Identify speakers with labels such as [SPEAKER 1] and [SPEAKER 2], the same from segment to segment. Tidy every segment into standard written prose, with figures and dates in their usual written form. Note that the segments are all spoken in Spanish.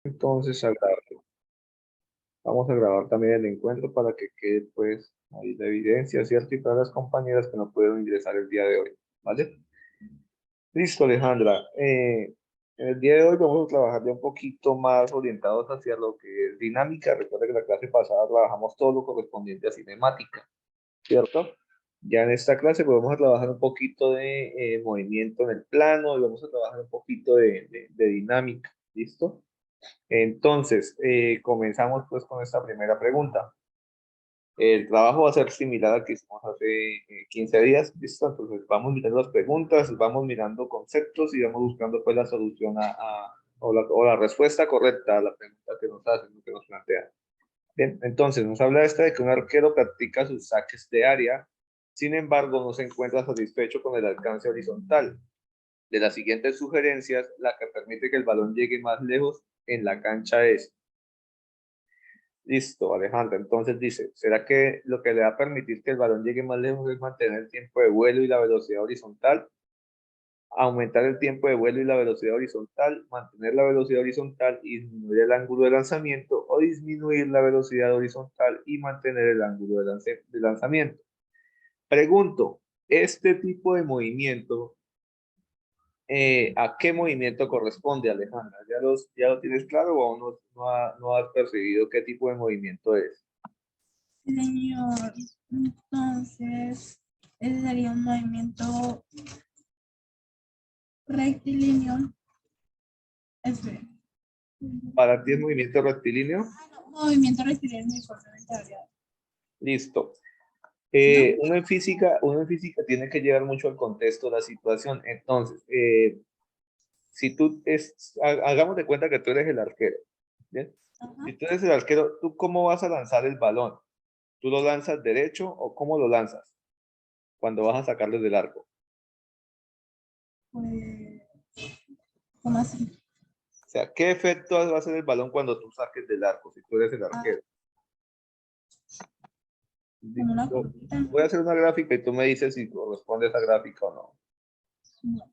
[SPEAKER 1] Entonces, vamos a grabar también el encuentro para que quede, pues, ahí la evidencia, ¿cierto? Y para las compañeras que no pudieron ingresar el día de hoy, ¿vale? Listo, Alejandra. En el día de hoy vamos a trabajar ya un poquito más orientados hacia lo que es dinámica. Recuerda que la clase pasada trabajamos todo lo correspondiente a cinemática, ¿cierto? Ya en esta clase pues vamos a trabajar un poquito de movimiento en el plano y vamos a trabajar un poquito de dinámica, ¿listo? Entonces, comenzamos pues con esta primera pregunta. El trabajo va a ser similar al que hicimos hace 15 días, ¿listo? Entonces vamos mirando las preguntas, vamos mirando conceptos y vamos buscando pues la solución o la respuesta correcta a la pregunta que nos hacen, que nos plantean. Bien, entonces nos habla esta de que un arquero practica sus saques de área, sin embargo no se encuentra satisfecho con el alcance horizontal. De las siguientes sugerencias, la que permite que el balón llegue más lejos en la cancha es. Listo, Alejandra. Entonces dice, ¿será que lo que le va a permitir que el balón llegue más lejos es mantener el tiempo de vuelo y la velocidad horizontal? Aumentar el tiempo de vuelo y la velocidad horizontal, mantener la velocidad horizontal y disminuir el ángulo de lanzamiento, o disminuir la velocidad horizontal y mantener el ángulo de lanzamiento. Pregunto, ¿este tipo de movimiento, a qué movimiento corresponde, Alejandra? ¿Ya lo tienes claro o aún no has percibido qué tipo de movimiento es?
[SPEAKER 2] Señor, entonces, ese sería un movimiento rectilíneo. Espera.
[SPEAKER 1] ¿Para ti es movimiento rectilíneo?
[SPEAKER 2] Movimiento rectilíneo uniformemente variable.
[SPEAKER 1] Listo.
[SPEAKER 2] ¿No?
[SPEAKER 1] Uno en física tiene que llevar mucho al contexto de la situación. Entonces, si hagamos de cuenta que tú eres el arquero, ¿bien?
[SPEAKER 2] Ajá.
[SPEAKER 1] Si tú eres el arquero, ¿tú cómo vas a lanzar el balón? ¿Tú lo lanzas derecho o cómo lo lanzas cuando vas a sacarlo del arco?
[SPEAKER 2] Pues, ¿cómo así?
[SPEAKER 1] O sea, ¿qué efecto va a hacer el balón cuando tú saques del arco, si tú eres el
[SPEAKER 2] Ah,
[SPEAKER 1] arquero?
[SPEAKER 2] como una
[SPEAKER 1] Listo.
[SPEAKER 2] curvita.
[SPEAKER 1] Voy a hacer una gráfica y tú me dices si corresponde a esa gráfica o no.
[SPEAKER 2] No.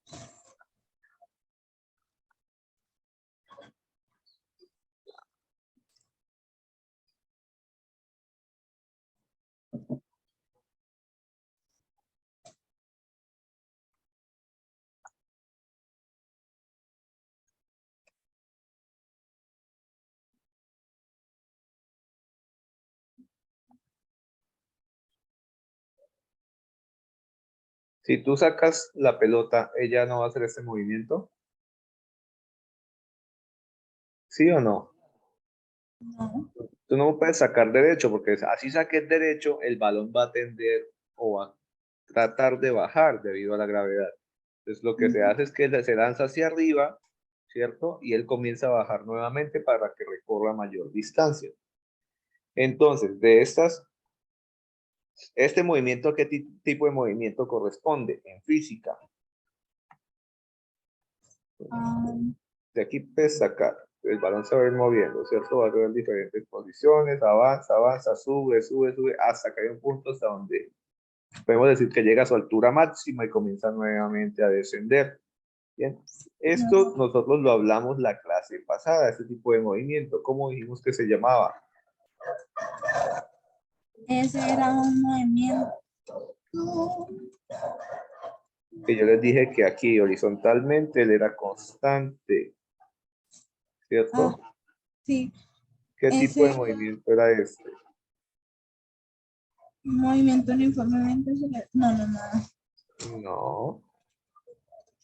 [SPEAKER 1] Si tú sacas la pelota, ¿ella no va a hacer este movimiento? ¿Sí o no?
[SPEAKER 2] No.
[SPEAKER 1] Tú no puedes sacar derecho, porque así saques derecho, el balón va a tender o va a tratar de bajar debido a la gravedad. Entonces lo que se hace es que se lanza hacia arriba, ¿cierto? Y él comienza a bajar nuevamente para que recorra mayor distancia. Entonces, este movimiento, ¿a qué tipo de movimiento corresponde en física?
[SPEAKER 2] Ah,
[SPEAKER 1] De aquí puedes sacar. El balón se va a ir moviendo, ¿cierto? Va a tener diferentes posiciones, avanza, avanza, sube, sube, sube, hasta que hay un punto hasta donde podemos decir que llega a su altura máxima y comienza nuevamente a descender. Bien, esto
[SPEAKER 2] no.
[SPEAKER 1] nosotros lo hablamos la clase pasada, este tipo de movimiento. ¿Cómo dijimos que se llamaba?
[SPEAKER 2] Ese era un movimiento.
[SPEAKER 1] Que yo les dije que aquí horizontalmente él era constante,
[SPEAKER 2] Ah,
[SPEAKER 1] ¿cierto?
[SPEAKER 2] sí.
[SPEAKER 1] ¿Qué tipo
[SPEAKER 2] Ese
[SPEAKER 1] de movimiento era este?
[SPEAKER 2] movimiento uniformemente. No, no, no.
[SPEAKER 1] No,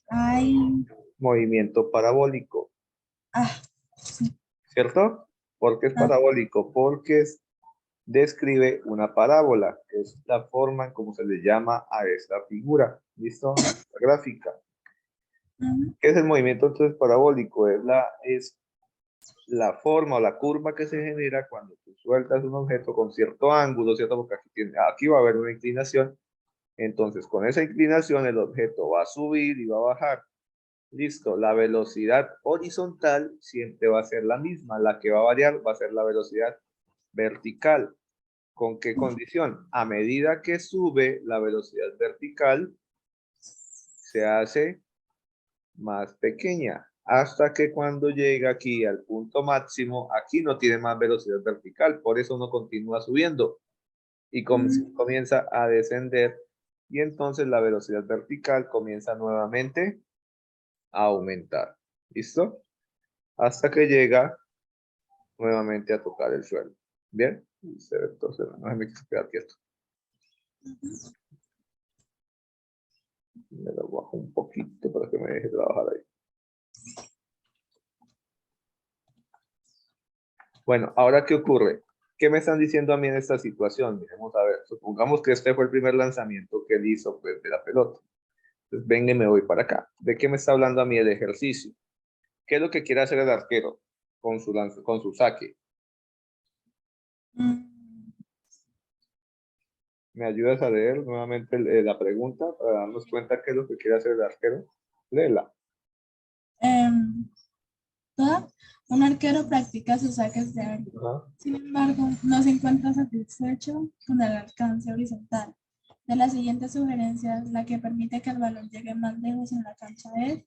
[SPEAKER 2] Ay.
[SPEAKER 1] movimiento parabólico,
[SPEAKER 2] Ah, sí.
[SPEAKER 1] ¿cierto? ¿Por qué es
[SPEAKER 2] Ah,
[SPEAKER 1] parabólico? Porque describe una parábola, que es la forma en cómo se le llama a esta figura, ¿listo? La gráfica.
[SPEAKER 2] ujú.
[SPEAKER 1] ¿Qué es el movimiento entonces parabólico? Es la forma o la curva que se genera cuando tú sueltas un objeto con cierto ángulo, ¿cierto? Porque aquí va a haber una inclinación. Entonces, con esa inclinación, el objeto va a subir y va a bajar. Listo, la velocidad horizontal siempre va a ser la misma. La que va a variar va a ser la velocidad vertical. ¿Con qué condición? A medida que sube la velocidad vertical, se hace más pequeña. hasta que cuando llega aquí al punto máximo, aquí no tiene más velocidad vertical, por eso uno continúa subiendo y comienza a descender y entonces la velocidad vertical comienza nuevamente a aumentar. ¿Listo? Hasta que llega nuevamente a tocar el suelo. ¿Bien? Entonces, no me quise quedar quieto. Me lo bajo un poquito para que me deje trabajar ahí. Bueno, ahora, ¿qué ocurre? ¿Qué me están diciendo a mí en esta situación? Miremos a ver, supongamos que este fue el primer lanzamiento que él hizo pues, de la pelota. Entonces, venga y me voy para acá. ¿De qué me está hablando a mí el ejercicio? ¿Qué es lo que quiere hacer el arquero con su saque? ¿Me ayudas a leer nuevamente la pregunta para darnos cuenta qué es lo que quiere hacer el arquero? Léela.
[SPEAKER 2] Un arquero practica sus saques de arco.
[SPEAKER 1] Ajá.
[SPEAKER 2] Sin embargo, no se encuentra satisfecho con el alcance horizontal. De las siguientes sugerencias, la que permite que el balón llegue más lejos en la cancha es...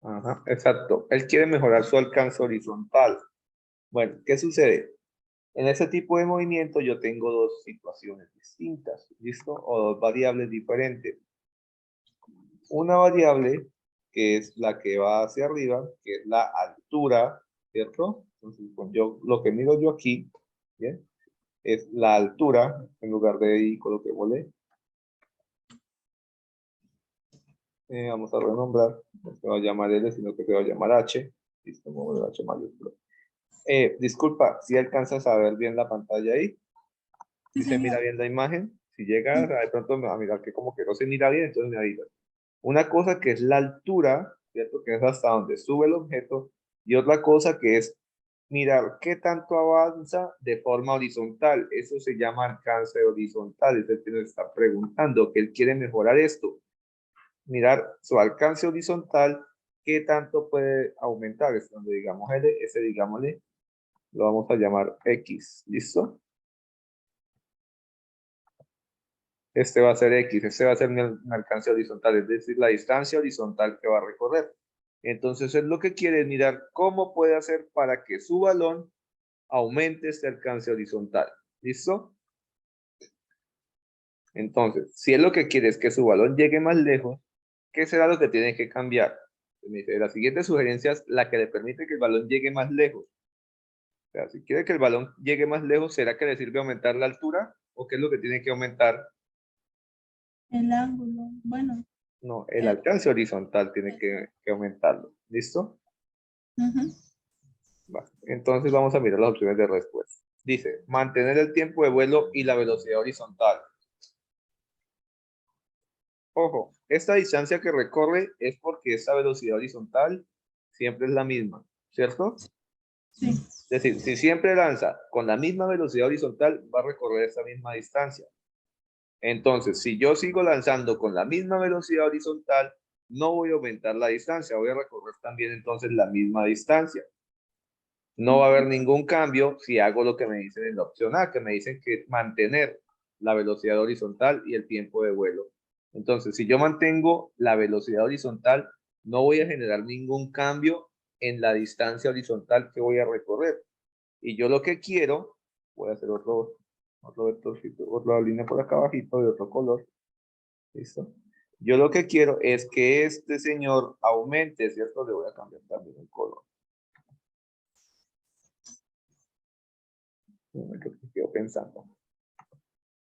[SPEAKER 1] Ajá, exacto. Él quiere mejorar su alcance horizontal. Bueno, ¿qué sucede? En ese tipo de movimiento yo tengo dos situaciones distintas, ¿listo? O dos variables diferentes. Una variable que es la que va hacia arriba, que es la altura, ¿cierto? Entonces, lo que mido yo aquí, ¿bien? Es la altura, en lugar de I coloquémosle. Vamos a renombrar, no se va a llamar L, sino que se va a llamar H. Listo, vamos a H mayúscula. Disculpa, si alcanzas a ver bien la pantalla ahí, si
[SPEAKER 2] Sí,
[SPEAKER 1] se mira
[SPEAKER 2] señor.
[SPEAKER 1] bien la imagen, si llegas de pronto a mirar que como que no se mira bien, entonces me avisas. Una cosa que es la altura, ¿cierto? Que es hasta donde sube el objeto, y otra cosa que es mirar qué tanto avanza de forma horizontal. Eso se llama alcance horizontal. Es el que nos está preguntando, que él quiere mejorar esto. Mirar su alcance horizontal, qué tanto puede aumentar. Es donde digamos L, ese digámosle, lo vamos a llamar X. ¿Listo? Este va a ser X, este va a ser mi alcance horizontal, es decir, la distancia horizontal que va a recorrer. Entonces, es lo que quiere mirar cómo puede hacer para que su balón aumente este alcance horizontal. ¿Listo? Entonces, si es lo que quiere es que su balón llegue más lejos, ¿qué será lo que tiene que cambiar? De las siguientes sugerencias, la que le permite que el balón llegue más lejos. O sea, si quiere que el balón llegue más lejos, ¿será que le sirve aumentar la altura? ¿O qué es lo que tiene que aumentar?
[SPEAKER 2] El ángulo. Bueno.
[SPEAKER 1] No, el alcance horizontal tiene que aumentarlo. ¿Listo? Vale. Entonces vamos a mirar las opciones de respuesta. Dice, mantener el tiempo de vuelo y la velocidad horizontal. Ojo, esta distancia que recorre es porque esta velocidad horizontal siempre es la misma, ¿cierto?
[SPEAKER 2] Sí.
[SPEAKER 1] Es decir, si siempre lanza con la misma velocidad horizontal, va a recorrer esta misma distancia. Entonces, si yo sigo lanzando con la misma velocidad horizontal, no voy a aumentar la distancia, voy a recorrer también entonces la misma distancia. No va a haber ningún cambio si hago lo que me dicen en la opción A, que me dicen que mantener la velocidad horizontal y el tiempo de vuelo. Entonces, si yo mantengo la velocidad horizontal, no voy a generar ningún cambio en la distancia horizontal que voy a recorrer. Y yo lo que quiero, voy a hacer otro vectorcito, otra línea por acá abajito de otro color. ¿Listo? Yo lo que quiero es que este señor aumente, ¿cierto? Le voy a cambiar también el color. Que quedo pensando.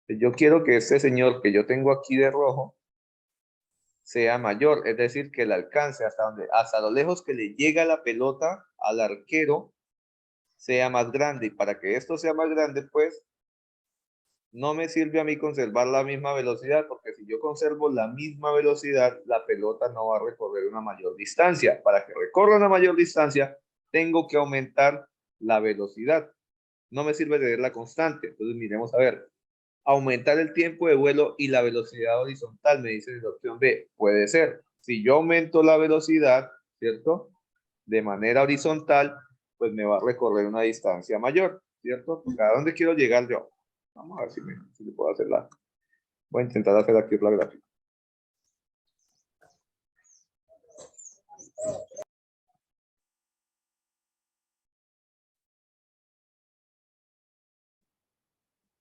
[SPEAKER 1] Yo quiero que este señor que yo tengo aquí de rojo sea mayor, es decir, que el alcance hasta lo lejos que le llega la pelota al arquero sea más grande. Y para que esto sea más grande, pues, no me sirve a mí conservar la misma velocidad, porque si yo conservo la misma velocidad, la pelota no va a recorrer una mayor distancia. Para que recorra una mayor distancia, tengo que aumentar la velocidad. No me sirve tener la constante. Entonces, miremos a ver. Aumentar el tiempo de vuelo y la velocidad horizontal, me dice en la opción B. Puede ser. Si yo aumento la velocidad, ¿cierto? De manera horizontal, pues me va a recorrer una distancia mayor, ¿cierto? Porque ¿a dónde quiero llegar yo? Vamos a ver si le puedo hacer la... Voy a intentar hacer aquí la gráfica.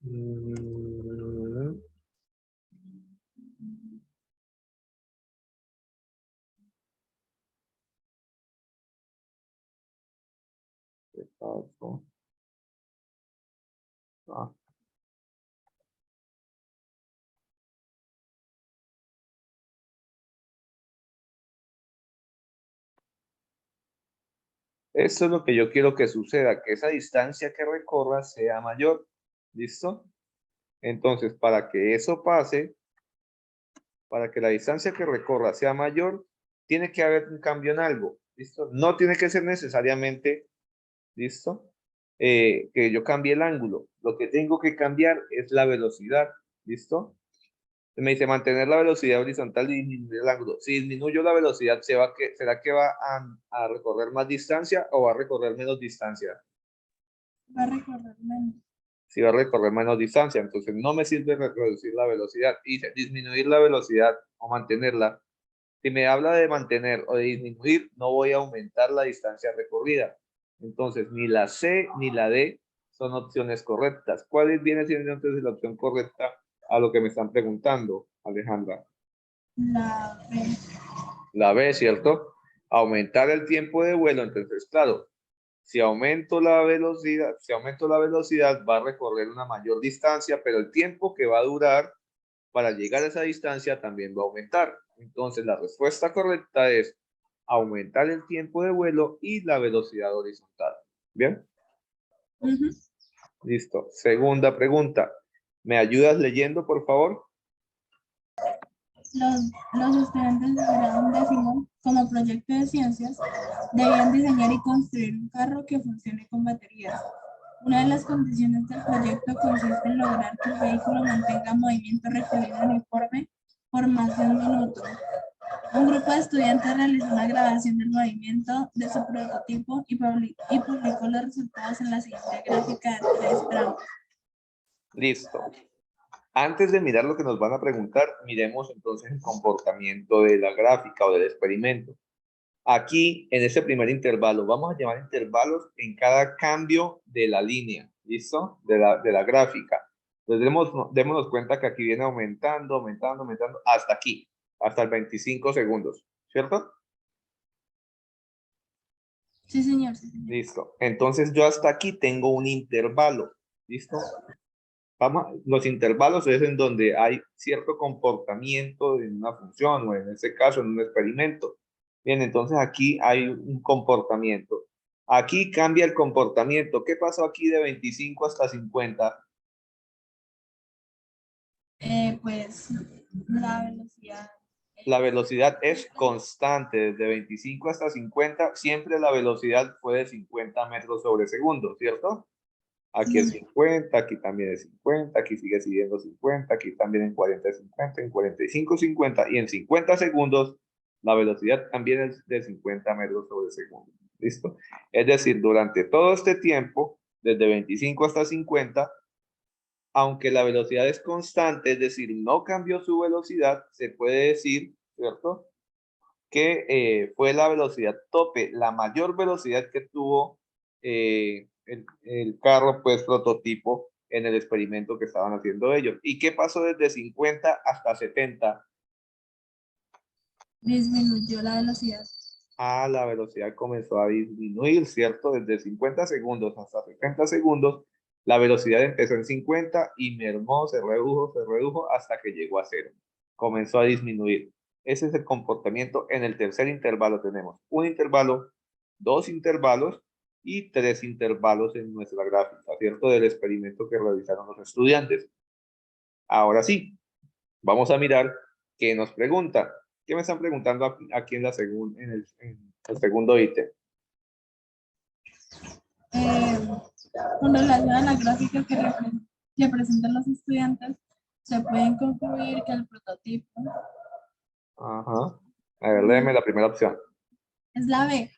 [SPEAKER 1] Mm, ¿qué pasó? Ah, esto es lo que yo quiero que suceda, que esa distancia que recorra sea mayor. ¿Listo? Entonces, para que eso pase, para que la distancia que recorra sea mayor, tiene que haber un cambio en algo. ¿Listo? No tiene que ser necesariamente, ¿listo? Que yo cambie el ángulo. Lo que tengo que cambiar es la velocidad. ¿Listo? Me dice mantener la velocidad horizontal y disminuir el ángulo. Si disminuyo la velocidad, ¿será que va a recorrer más distancia o va a recorrer menos distancia?
[SPEAKER 2] Va a recorrer menos.
[SPEAKER 1] Si va a recorrer menos distancia, entonces no me sirve reducir la velocidad. Y disminuir la velocidad o mantenerla. Si me habla de mantener o de disminuir, no voy a aumentar la distancia recorrida. Entonces, ni la C ni la D son opciones correctas. ¿Cuál viene siendo entonces la opción correcta a lo que me están preguntando, Alejandra?
[SPEAKER 2] La B.
[SPEAKER 1] La B, ¿cierto? Aumentar el tiempo de vuelo. Entonces, claro, si aumento la velocidad, va a recorrer una mayor distancia, pero el tiempo que va a durar para llegar a esa distancia también va a aumentar. Entonces, la respuesta correcta es aumentar el tiempo de vuelo y la velocidad horizontal. ¿Bien?
[SPEAKER 2] Ujú.
[SPEAKER 1] Listo. Segunda pregunta. ¿Me ayudas leyendo, por favor?
[SPEAKER 2] Los estudiantes de grado décimo, como proyecto de ciencias, debían diseñar y construir un carro que funcione con baterías. Una de las condiciones del proyecto consiste en lograr que el vehículo mantenga movimiento rectilíneo uniforme por más de un minuto. Un grupo de estudiantes realizó una grabación del movimiento de su prototipo y publicó los resultados en la siguiente gráfica de 3 tramos.
[SPEAKER 1] Listo. Antes de mirar lo que nos van a preguntar, miremos entonces el comportamiento de la gráfica o del experimento. Aquí, en ese primer intervalo, vamos a llamar intervalos en cada cambio de la línea, ¿listo? De la gráfica. Entonces, démonos cuenta que aquí viene aumentando, aumentando, aumentando, hasta aquí, hasta el 25 segundos, ¿cierto?
[SPEAKER 2] Sí, señor, sí, señor.
[SPEAKER 1] Listo. Entonces, yo hasta aquí tengo un intervalo, ¿listo? Los intervalos es en donde hay cierto comportamiento en una función o en este caso en un experimento. Bien, entonces aquí hay un comportamiento. Aquí cambia el comportamiento. ¿Qué pasó aquí de 25 hasta 50?
[SPEAKER 2] Pues la velocidad.
[SPEAKER 1] La velocidad es constante. Desde 25 hasta 50, siempre la velocidad fue de 50 metros sobre segundo, ¿cierto? Aquí es 50, aquí también es 50, aquí sigue siendo 50, aquí también en 40 es 50, en 45 50 y en 50 segundos la velocidad también es de 50 metros sobre segundo. ¿Listo? Es decir, durante todo este tiempo, desde 25 hasta 50, aunque la velocidad es constante, es decir, no cambió su velocidad, se puede decir, ¿cierto? Que fue la velocidad tope, la mayor velocidad que tuvo el carro, pues prototipo en el experimento que estaban haciendo ellos. ¿Y qué pasó desde 50 hasta 70?
[SPEAKER 2] Disminuyó la velocidad.
[SPEAKER 1] La velocidad comenzó a disminuir, ¿cierto? Desde 50 segundos hasta 70 segundos, la velocidad empezó en 50 y mermó, se redujo hasta que llegó a cero. Comenzó a disminuir. Ese es el comportamiento. En el tercer intervalo tenemos un intervalo, dos intervalos y tres intervalos en nuestra gráfica, ¿cierto? Del experimento que realizaron los estudiantes. Ahora sí, vamos a mirar qué nos pregunta. ¿Qué me están preguntando aquí en el segundo ítem?
[SPEAKER 2] Con relación a la gráfica que presentan los estudiantes, se pueden concluir que el prototipo
[SPEAKER 1] Ajá. A ver, léeme la primera opción.
[SPEAKER 2] es la B.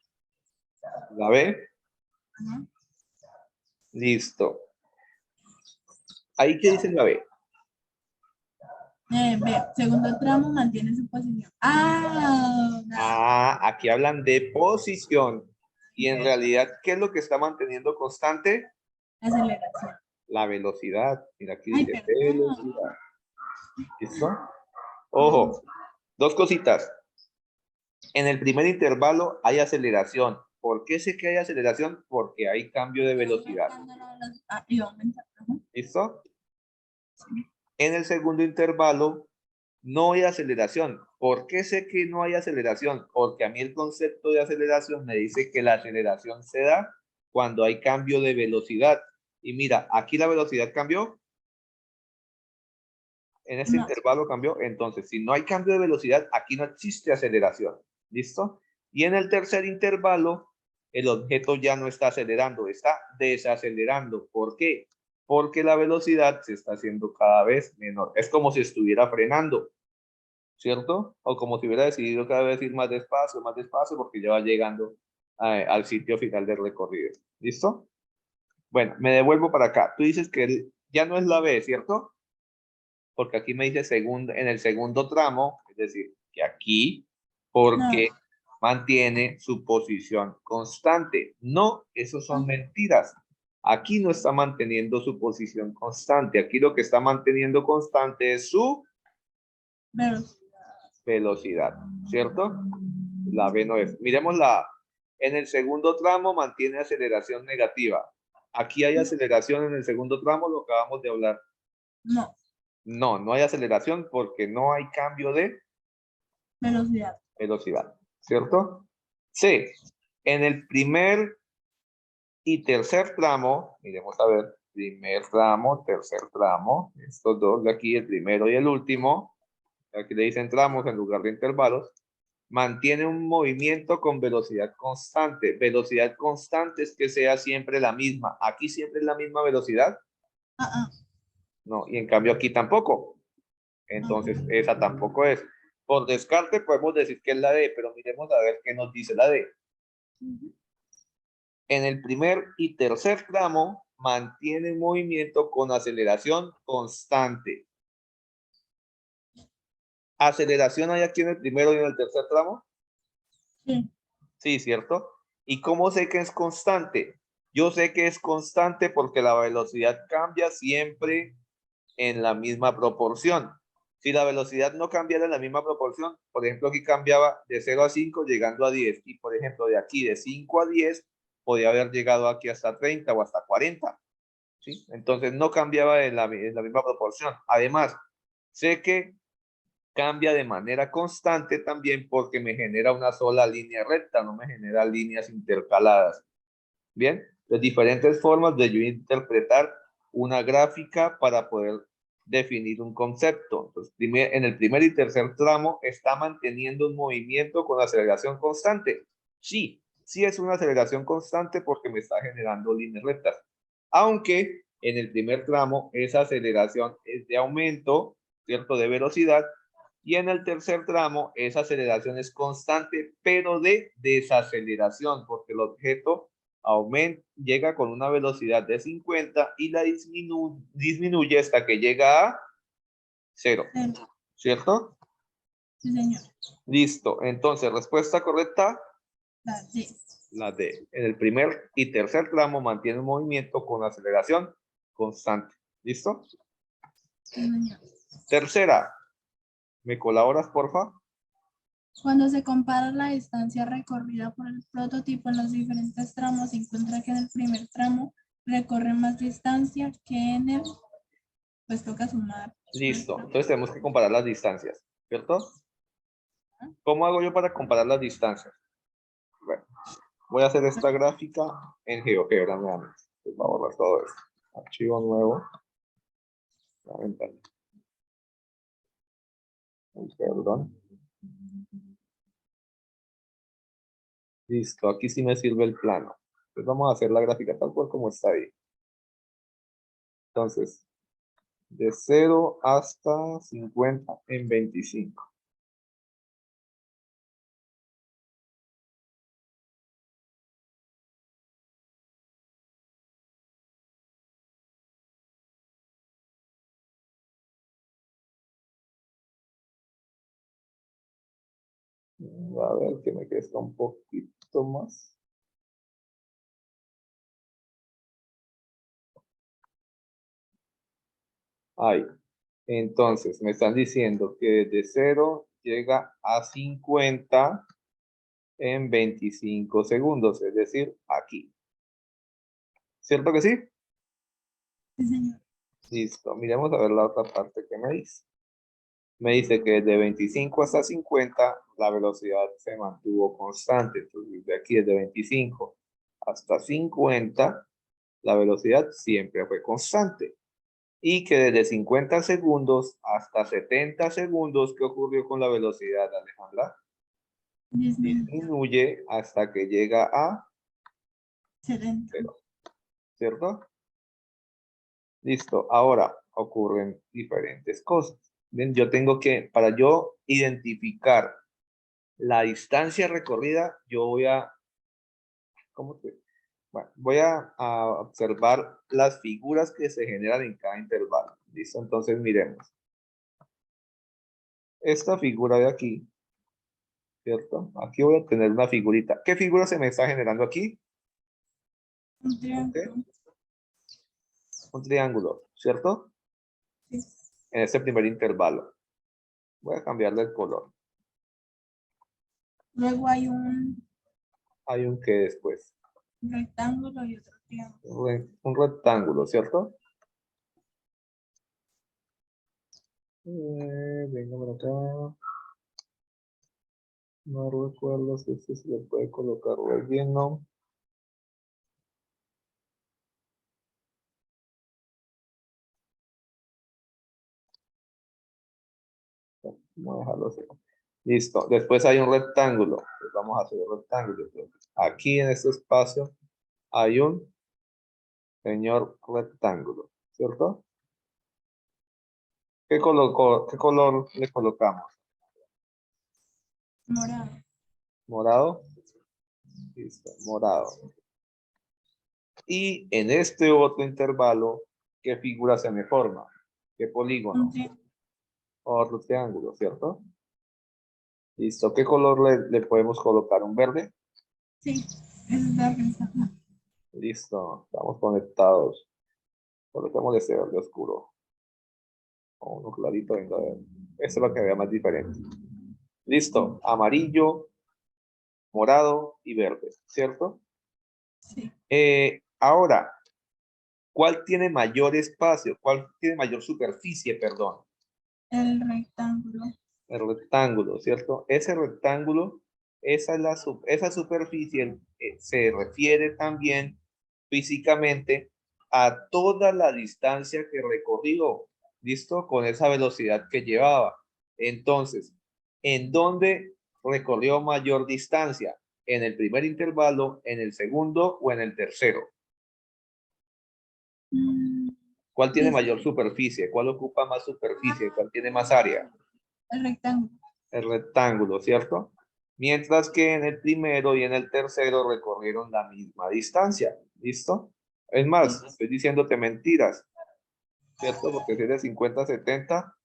[SPEAKER 1] La B.
[SPEAKER 2] Ajá.
[SPEAKER 1] Listo. ¿Ahí qué dice la B?
[SPEAKER 2] B. Segundo tramo mantiene su posición.
[SPEAKER 1] Aquí hablan de posición. Y en realidad, ¿qué es lo que está manteniendo constante?
[SPEAKER 2] Aceleración.
[SPEAKER 1] la velocidad. Mira, aquí
[SPEAKER 2] Ay,
[SPEAKER 1] dice
[SPEAKER 2] perdón.
[SPEAKER 1] velocidad. ¿Listo? Ojo, dos cositas. En el primer intervalo hay aceleración. ¿Por qué sé que hay aceleración? Porque hay cambio de velocidad.
[SPEAKER 2] Y va a aumentar. Ajá.
[SPEAKER 1] ¿Listo?
[SPEAKER 2] Sí.
[SPEAKER 1] En el segundo intervalo no hay aceleración. ¿Por qué sé que no hay aceleración? Porque a mí el concepto de aceleración me dice que la aceleración se da cuando hay cambio de velocidad. Y mira, aquí la velocidad cambió. En este
[SPEAKER 2] No.
[SPEAKER 1] intervalo cambió. Entonces, si no hay cambio de velocidad, aquí no existe aceleración. ¿Listo? Y en el tercer intervalo, el objeto ya no está acelerando, está desacelerando. ¿Por qué? Porque la velocidad se está haciendo cada vez menor. Es como si estuviera frenando, ¿cierto? O como si hubiera decidido cada vez ir más despacio, porque ya va llegando al sitio final del recorrido. ¿Listo? Bueno, me devuelvo para acá. Tú dices que ya no es la B, ¿cierto? Porque aquí me dice segundo, en el segundo tramo, es decir, que aquí, porque mantiene su posición constante. No, eso son mentiras. Aquí no está manteniendo su posición constante. Aquí lo que está manteniendo constante es su velocidad, ¿cierto? La B no es. Miremos la A. En el segundo tramo mantiene aceleración negativa. Aquí hay aceleración en el segundo tramo, lo acabamos de hablar.
[SPEAKER 2] No.
[SPEAKER 1] No, no hay aceleración porque no hay cambio de
[SPEAKER 2] velocidad,
[SPEAKER 1] ¿cierto? C. En el primer y tercer tramo, miremos a ver, primer tramo, tercer tramo, estos dos de aquí, el primero y el último, aquí le dicen tramos en lugar de intervalos, mantiene un movimiento con velocidad constante. Velocidad constante es que sea siempre la misma. Aquí siempre es la misma velocidad. No, y en cambio aquí tampoco. Entonces, esa tampoco es. Por descarte podemos decir que es la D, pero miremos a ver qué nos dice la D. En el primer y tercer tramo mantiene un movimiento con aceleración constante. ¿Aceleración hay aquí en el primero y en el tercer tramo?
[SPEAKER 2] Sí.
[SPEAKER 1] Sí, ¿cierto? ¿Y cómo sé que es constante? Yo sé que es constante porque la velocidad cambia siempre en la misma proporción. Si la velocidad no cambiara en la misma proporción, por ejemplo, aquí cambiaba de 0 a 5 llegando a 10, y por ejemplo, de aquí de 5 a 10, podía haber llegado aquí hasta 30 o hasta 40, ¿sí? Entonces no cambiaba en la misma proporción. Además, sé que cambia de manera constante también porque me genera una sola línea recta, no me genera líneas intercaladas. Bien, las diferentes formas de yo interpretar una gráfica para poder definir un concepto. Entonces, en el primer y tercer tramo está manteniendo un movimiento con aceleración constante. Sí, sí es una aceleración constante porque me está generando líneas rectas. Aunque en el primer tramo esa aceleración es de aumento, ¿cierto? De velocidad. Y en el tercer tramo esa aceleración es constante, pero de desaceleración, porque el objeto llega con una velocidad de 50 y la disminuye hasta que llega a 0, ¿cierto?
[SPEAKER 2] Sí, señor.
[SPEAKER 1] Listo, entonces, respuesta correcta,
[SPEAKER 2] La D.
[SPEAKER 1] la D. En el primer y tercer tramo mantiene un movimiento con aceleración constante. ¿Listo?
[SPEAKER 2] Sí, señor.
[SPEAKER 1] Tercera, ¿me colaboras, porfa?
[SPEAKER 2] Cuando se compara la distancia recorrida por el prototipo en los diferentes tramos, se encuentra que en el primer tramo recorre más distancia que en el, pues toca sumar.
[SPEAKER 1] Listo, entonces tenemos que comparar las distancias, ¿cierto? ¿Cómo hago yo para comparar las distancias? Bueno, voy a hacer esta gráfica en GeoGebra nuevamente. Voy a borrar todo esto. Archivo nuevo. La ventana. Perdón. Listo, aquí sí me sirve el plano. Entonces vamos a hacer la gráfica tal cual como está ahí. Entonces, de 0 hasta 50 en 25. A ver que me crezca un poquito más. Ahí. Entonces, me están diciendo que de 0 llega a 50 en 25 segundos, es decir, aquí. ¿Cierto que sí?
[SPEAKER 2] Sí, señor.
[SPEAKER 1] Listo. Miremos a ver la otra parte que me dice. Me dice que de 25 hasta 50 la velocidad se mantuvo constante. Entonces, de aquí desde 25 hasta 50 la velocidad siempre fue constante. Y que desde 50 segundos hasta 70 segundos, ¿qué ocurrió con la velocidad, Alejandra?
[SPEAKER 2] Disminuye.
[SPEAKER 1] Disminuye hasta que llega a
[SPEAKER 2] 70.
[SPEAKER 1] 0, ¿cierto? Listo. Ahora ocurren diferentes cosas. Bien, yo tengo que, para yo identificar la distancia recorrida, yo voy a, ¿cómo te? Bueno, voy a observar las figuras que se generan en cada intervalo. ¿Listo? Entonces miremos. Esta figura de aquí, ¿cierto? Aquí voy a tener una figurita. ¿Qué figura se me está generando aquí?
[SPEAKER 2] Un triángulo.
[SPEAKER 1] Un triángulo, ¿cierto?
[SPEAKER 2] Sí.
[SPEAKER 1] En este primer intervalo. Voy a cambiarle el color.
[SPEAKER 2] Luego hay un
[SPEAKER 1] Hay un que después.
[SPEAKER 2] rectángulo y otro triángulo.
[SPEAKER 1] Un rectángulo, ¿cierto? Venga por acá. No recuerdo si este se le puede colocar relleno. Vamos a dejarlo así. Listo. Después hay un rectángulo. Pues vamos a hacer un rectángulo. Aquí en este espacio hay un señor rectángulo, ¿cierto? ¿Qué color le colocamos?
[SPEAKER 2] Morado.
[SPEAKER 1] ¿Morado? Listo, morado. Y en este otro intervalo, ¿qué figura se me forma? ¿Qué polígono?
[SPEAKER 2] Un triángulo.
[SPEAKER 1] Otro triángulo, ¿cierto? Listo. ¿Qué color le podemos colocar? ¿Un verde?
[SPEAKER 2] Sí, eso estaba pensando.
[SPEAKER 1] Listo. Estamos conectados. Colocamos ese verde oscuro. O uno clarito, venga a ver. Esto es lo que vea más diferente. Listo. Amarillo, morado y verde, ¿cierto?
[SPEAKER 2] Sí,
[SPEAKER 1] Ahora, ¿cuál tiene mayor espacio? ¿Cuál tiene mayor superficie, perdón?
[SPEAKER 2] el rectángulo.
[SPEAKER 1] El rectángulo, ¿cierto? Ese rectángulo, esa superficie se refiere también físicamente a toda la distancia que recorrió, ¿listo? Con esa velocidad que llevaba. Entonces, ¿en dónde recorrió mayor distancia? ¿En el primer intervalo, en el segundo o en el tercero?
[SPEAKER 2] Mm,
[SPEAKER 1] ¿Cuál tiene
[SPEAKER 2] Dice,
[SPEAKER 1] mayor superficie? ¿Cuál ocupa más superficie? ¿Cuál tiene más área?
[SPEAKER 2] el rectángulo.
[SPEAKER 1] El rectángulo, ¿cierto? Mientras que en el primero y en el tercero recorrieron la misma distancia, ¿listo? Es
[SPEAKER 2] Sí.
[SPEAKER 1] más, estoy diciéndote mentiras, ¿cierto? Porque si es de 50 a 70,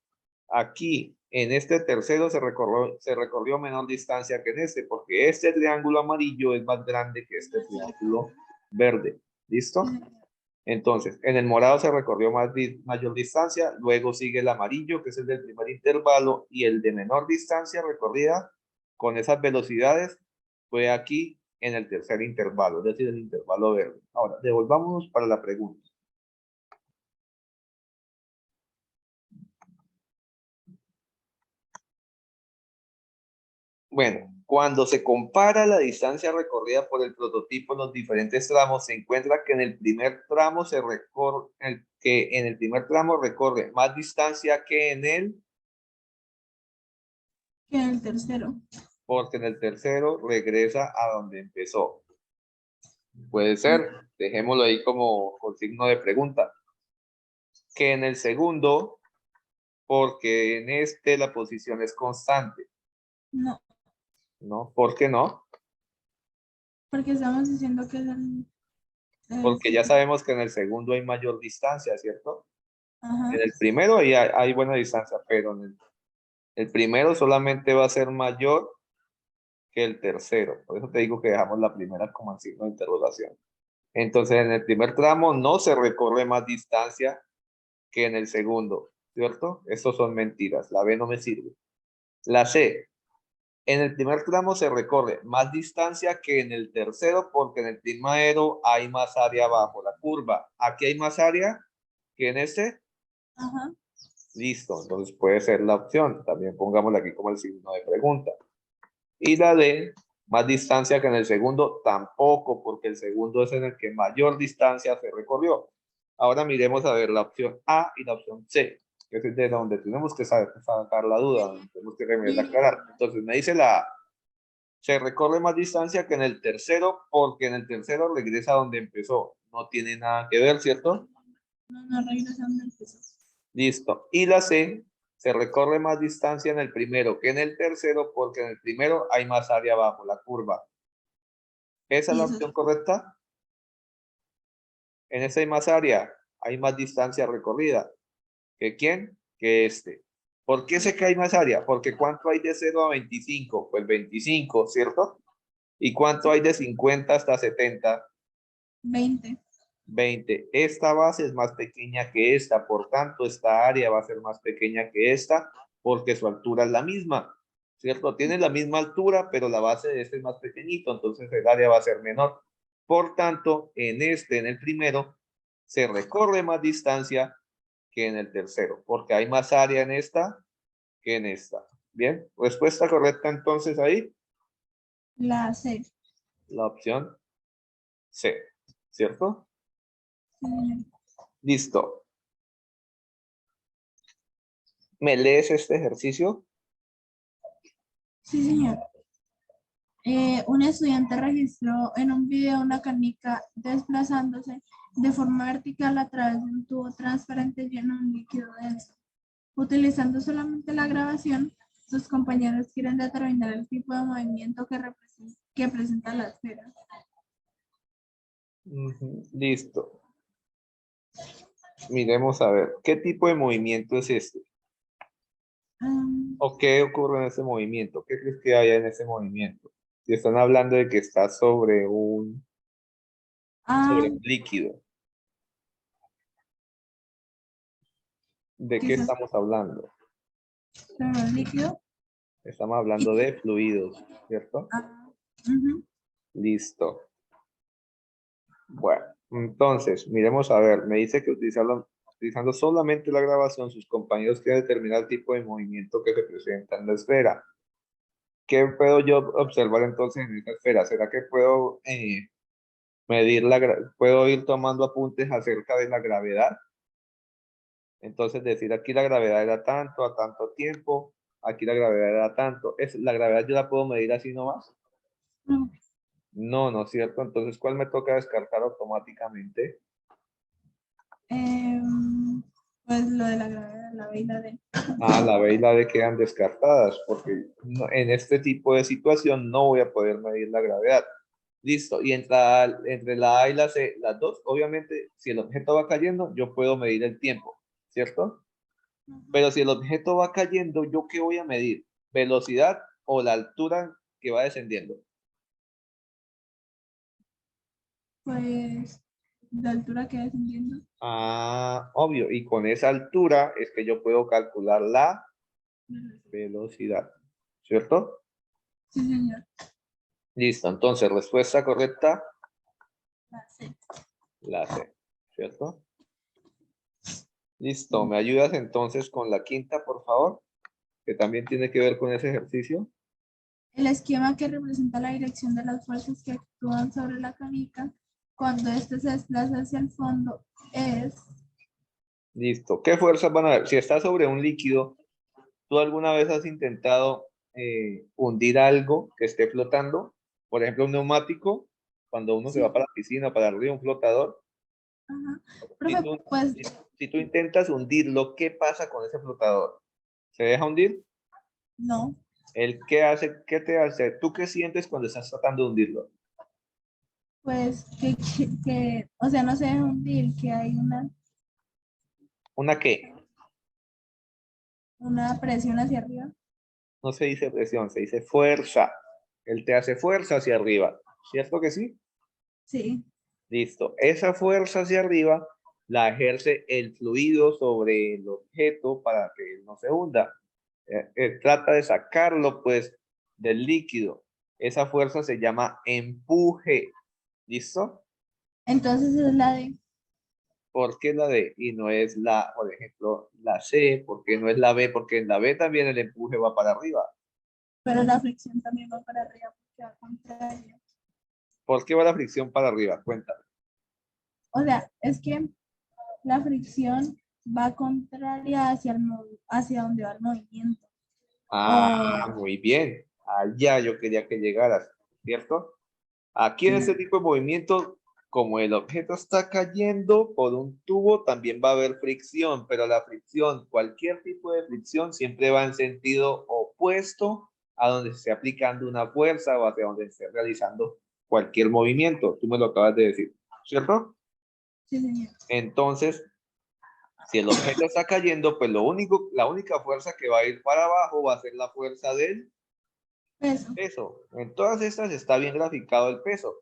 [SPEAKER 1] aquí en este tercero se recorrió menor distancia que en este, porque este triángulo amarillo es más grande que este triángulo verde, ¿listo? Entonces, en el morado se recorrió mayor distancia, luego sigue el amarillo, que es el del primer intervalo, y el de menor distancia recorrida con esas velocidades fue aquí en el tercer intervalo, es decir, el intervalo verde. Ahora, devolvámonos para la pregunta. Bueno, cuando se compara la distancia recorrida por el prototipo en los diferentes tramos, se encuentra que en el primer tramo en el primer tramo recorre más distancia que en el
[SPEAKER 2] Que el tercero.
[SPEAKER 1] porque en el tercero regresa a donde empezó. Puede ser, dejémoslo ahí como con signo de pregunta, que en el segundo, porque en este la posición es constante,
[SPEAKER 2] No,
[SPEAKER 1] ¿no? ¿Por qué no?
[SPEAKER 2] porque estamos diciendo que es el
[SPEAKER 1] Porque ya
[SPEAKER 2] segundo.
[SPEAKER 1] sabemos que en el segundo hay mayor distancia, ¿cierto?
[SPEAKER 2] Ajá.
[SPEAKER 1] En el primero hay buena distancia, pero en el primero solamente va a ser mayor que el tercero. Por eso te digo que dejamos la primera como en signo de interrogación. Entonces, en el primer tramo no se recorre más distancia que en el segundo, ¿cierto? Estos son mentiras. La B no me sirve. La C. En el primer tramo se recorre más distancia que en el tercero porque en el primero hay más área bajo la curva. Aquí hay más área que en este.
[SPEAKER 2] Ajá.
[SPEAKER 1] Listo, entonces puede ser la opción. También pongámosla aquí como el signo de pregunta. Y la D, más distancia que en el segundo, tampoco, porque el segundo es en el que mayor distancia se recorrió. Ahora miremos a ver la opción A y la opción C, que es de donde tenemos que sacar la duda, donde tenemos que remediar, aclarar. Entonces me dice la A, se recorre más distancia que en el tercero, porque en el tercero regresa a donde empezó. No tiene nada que ver, ¿cierto?
[SPEAKER 2] No regresa donde empezó.
[SPEAKER 1] Listo. Y la C, se recorre más distancia en el primero que en el tercero, porque en el primero hay más área bajo la curva. ¿Esa es la opción correcta? En esa hay más área, hay más distancia recorrida. ¿Que quién? Que este. ¿Por qué sé que hay más área? Porque ¿cuánto hay de 0 a 25? Pues 25, ¿cierto? ¿Y cuánto hay de 50 hasta 70?
[SPEAKER 2] 20.
[SPEAKER 1] 20. Esta base es más pequeña que esta, por tanto, esta área va a ser más pequeña que esta, porque su altura es la misma, ¿cierto? Tiene la misma altura, pero la base de este es más pequeñito, entonces el área va a ser menor. Por tanto, en el primero, se recorre más distancia que en el tercero, porque hay más área en esta que en esta. Bien, respuesta correcta entonces ahí,
[SPEAKER 2] La C.
[SPEAKER 1] la opción C, ¿cierto?
[SPEAKER 2] Sí, señor.
[SPEAKER 1] Listo. ¿Me lees este ejercicio?
[SPEAKER 2] Sí, señor. Un estudiante registró en un video una canica desplazándose de forma vertical a través de un tubo transparente lleno de un líquido denso. Utilizando solamente la grabación, sus compañeros quieren determinar el tipo de movimiento que presenta la esfera.
[SPEAKER 1] Listo. Miremos a ver, ¿qué tipo de movimiento es este? ¿O qué ocurre en ese movimiento? ¿Qué crees que haya en ese movimiento? Si están hablando de que está sobre un líquido, ¿de qué
[SPEAKER 2] Quizás
[SPEAKER 1] estamos hablando?
[SPEAKER 2] sobre un líquido.
[SPEAKER 1] Estamos hablando de fluidos, ¿cierto?
[SPEAKER 2] Ujú.
[SPEAKER 1] Listo. Bueno, entonces, miremos a ver, me dice que utilizando solamente la grabación, sus compañeros quieren determinar el tipo de movimiento que se presenta en la esfera. ¿Qué puedo yo observar entonces en esta esfera? ¿Será que puedo puedo ir tomando apuntes acerca de la gravedad? Entonces decir aquí la gravedad era tanto, a tanto tiempo, aquí la gravedad era tanto. ¿La gravedad yo la puedo medir así nomás?
[SPEAKER 2] No,
[SPEAKER 1] No, no es cierto. Entonces, ¿cuál me toca descartar automáticamente?
[SPEAKER 2] pues lo de la gravedad, la B y la D.
[SPEAKER 1] La B y la D quedan descartadas porque en este tipo de situación no voy a poder medir la gravedad. Listo. Y entre la A y la C, las dos, obviamente, si el objeto va cayendo, yo puedo medir el tiempo, ¿cierto? Pero si el objeto va cayendo, ¿yo qué voy a medir? ¿Velocidad o la altura que va descendiendo?
[SPEAKER 2] Pues la altura que descendiendo.
[SPEAKER 1] Obvio. Y con esa altura es que yo puedo calcular la velocidad, ¿cierto?
[SPEAKER 2] Sí, señor.
[SPEAKER 1] Listo. Entonces, respuesta correcta,
[SPEAKER 2] La C.
[SPEAKER 1] la C, ¿cierto? Listo. ¿Me ayudas entonces con la quinta, por favor? Que también tiene que ver con ese ejercicio.
[SPEAKER 2] El esquema que representa la dirección de las fuerzas que actúan sobre la canica cuando éste se desplaza hacia el fondo es...
[SPEAKER 1] Listo. ¿Qué fuerzas van a haber? Si está sobre un líquido, ¿tú alguna vez has intentado hundir algo que esté flotando? Por ejemplo, un neumático, cuando uno se
[SPEAKER 2] Sí.
[SPEAKER 1] va para la piscina, para el río, un flotador.
[SPEAKER 2] Ajá.
[SPEAKER 1] Si
[SPEAKER 2] Profe,
[SPEAKER 1] tú,
[SPEAKER 2] pues
[SPEAKER 1] si tú intentas hundirlo, ¿qué pasa con ese flotador? ¿Se deja hundir?
[SPEAKER 2] no.
[SPEAKER 1] ¿El qué hace? ¿Qué te hace? ¿Tú qué sientes cuando estás tratando de hundirlo?
[SPEAKER 2] Pues o sea, no se deja hundir, que hay
[SPEAKER 1] ¿Una qué?
[SPEAKER 2] una presión hacia arriba.
[SPEAKER 1] No se dice presión, se dice fuerza. Él te hace fuerza hacia arriba. ¿Cierto que sí?
[SPEAKER 2] Sí.
[SPEAKER 1] Listo. Esa fuerza hacia arriba la ejerce el fluido sobre el objeto para que no se hunda. Trata de sacarlo, pues, del líquido. Esa fuerza se llama empuje. ¿Listo?
[SPEAKER 2] Entonces es la D.
[SPEAKER 1] ¿Por qué la D y no es la, por ejemplo, la C? ¿Por qué no es la B? Porque en la B también el empuje va para arriba.
[SPEAKER 2] Pero la fricción también va para arriba porque va contraria.
[SPEAKER 1] ¿Por qué va la fricción para arriba? Cuéntame.
[SPEAKER 2] O sea, es que la fricción va contraria hacia donde va el movimiento.
[SPEAKER 1] Ah, muy bien. Allá yo quería que llegaras, ¿cierto? Aquí en este tipo de movimiento, como el objeto está cayendo por un tubo, también va a haber fricción, pero la fricción, cualquier tipo de fricción, siempre va en sentido opuesto a donde se esté aplicando una fuerza o hacia donde se esté realizando cualquier movimiento. Tú me lo acabas de decir, ¿cierto?
[SPEAKER 2] Sí, señor.
[SPEAKER 1] Entonces, si el objeto está cayendo, pues la única fuerza que va a ir para abajo va a ser la fuerza del
[SPEAKER 2] Peso.
[SPEAKER 1] peso. En todas estas está bien graficado el peso.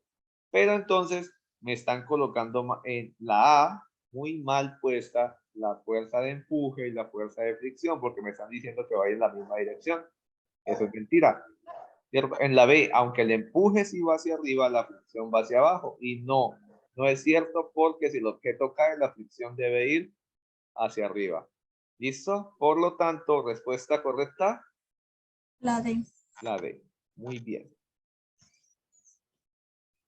[SPEAKER 1] Pero entonces me están colocando en la A muy mal puesta la fuerza de empuje y la fuerza de fricción porque me están diciendo que va a ir en la misma dirección. Eso es mentira. En la B, aunque el empuje sí va hacia arriba, la fricción va hacia abajo. Y no, no es cierto porque si el objeto cae, la fricción debe ir hacia arriba. ¿Listo? Por lo tanto, respuesta correcta,
[SPEAKER 2] La D.
[SPEAKER 1] la D. Muy bien.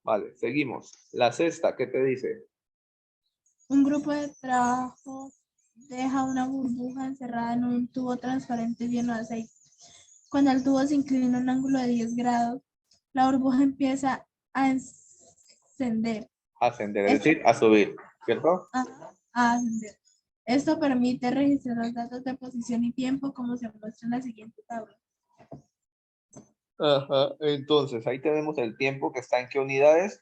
[SPEAKER 1] Vale, seguimos. La sexta, ¿qué te dice?
[SPEAKER 2] Un grupo de trabajo deja una burbuja encerrada en un tubo transparente lleno de aceite. Cuando el tubo se inclina a un ángulo de 10 grados, la burbuja empieza a encender.
[SPEAKER 1] Ascender, es decir, a subir, ¿cierto?
[SPEAKER 2] A ascender. Esto permite registrar los datos de posición y tiempo como se muestra en la siguiente tabla.
[SPEAKER 1] Ajá, entonces ahí tenemos el tiempo que está en qué unidades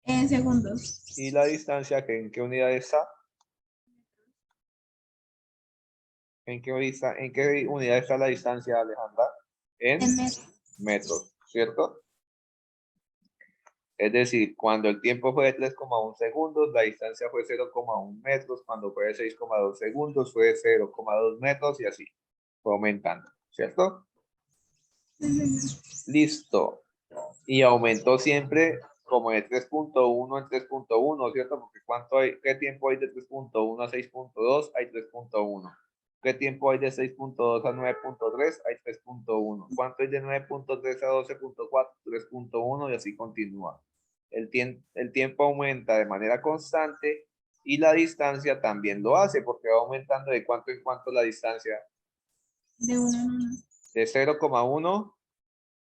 [SPEAKER 2] En segundos.
[SPEAKER 1] y la distancia que en qué unidades está. En qué unidad está la distancia, Alejandra? En
[SPEAKER 2] En metros.
[SPEAKER 1] metros, ¿cierto? Es decir, cuando el tiempo fue de 3,1 segundos, la distancia fue 0,1 metros, cuando fue de 6,2 segundos fue 0,2 metros y así fue aumentando, ¿cierto? Listo. Y aumentó siempre como de 3,1 en 3,1, ¿cierto? Porque ¿qué tiempo hay de 3,1 a 6,2? Hay 3,1. ¿Qué tiempo hay de 6,2 a 9,3? Hay 3,1. ¿Cuánto hay de 9,3 a 12,4? 3,1 y así continúa. El tiempo aumenta de manera constante y la distancia también lo hace porque va aumentando de cuánto en cuánto la distancia.
[SPEAKER 2] De uno en uno.
[SPEAKER 1] De 0,1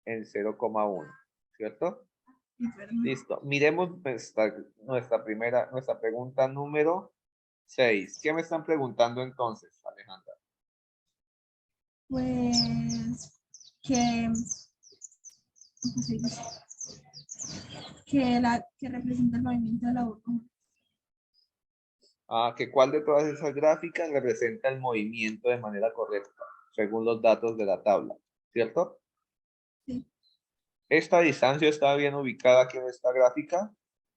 [SPEAKER 1] en 0,1, ¿cierto? Listo. Miremos nuestra pregunta número 6. ¿Qué me están preguntando entonces, Alejandra?
[SPEAKER 2] Pues que, ¿cómo se dice? Que representa el movimiento de la burbuja.
[SPEAKER 1] Que cuál de todas esas gráficas representa el movimiento de manera correcta, según los datos de la tabla, ¿cierto?
[SPEAKER 2] Sí.
[SPEAKER 1] Esta distancia está bien ubicada aquí en esta gráfica,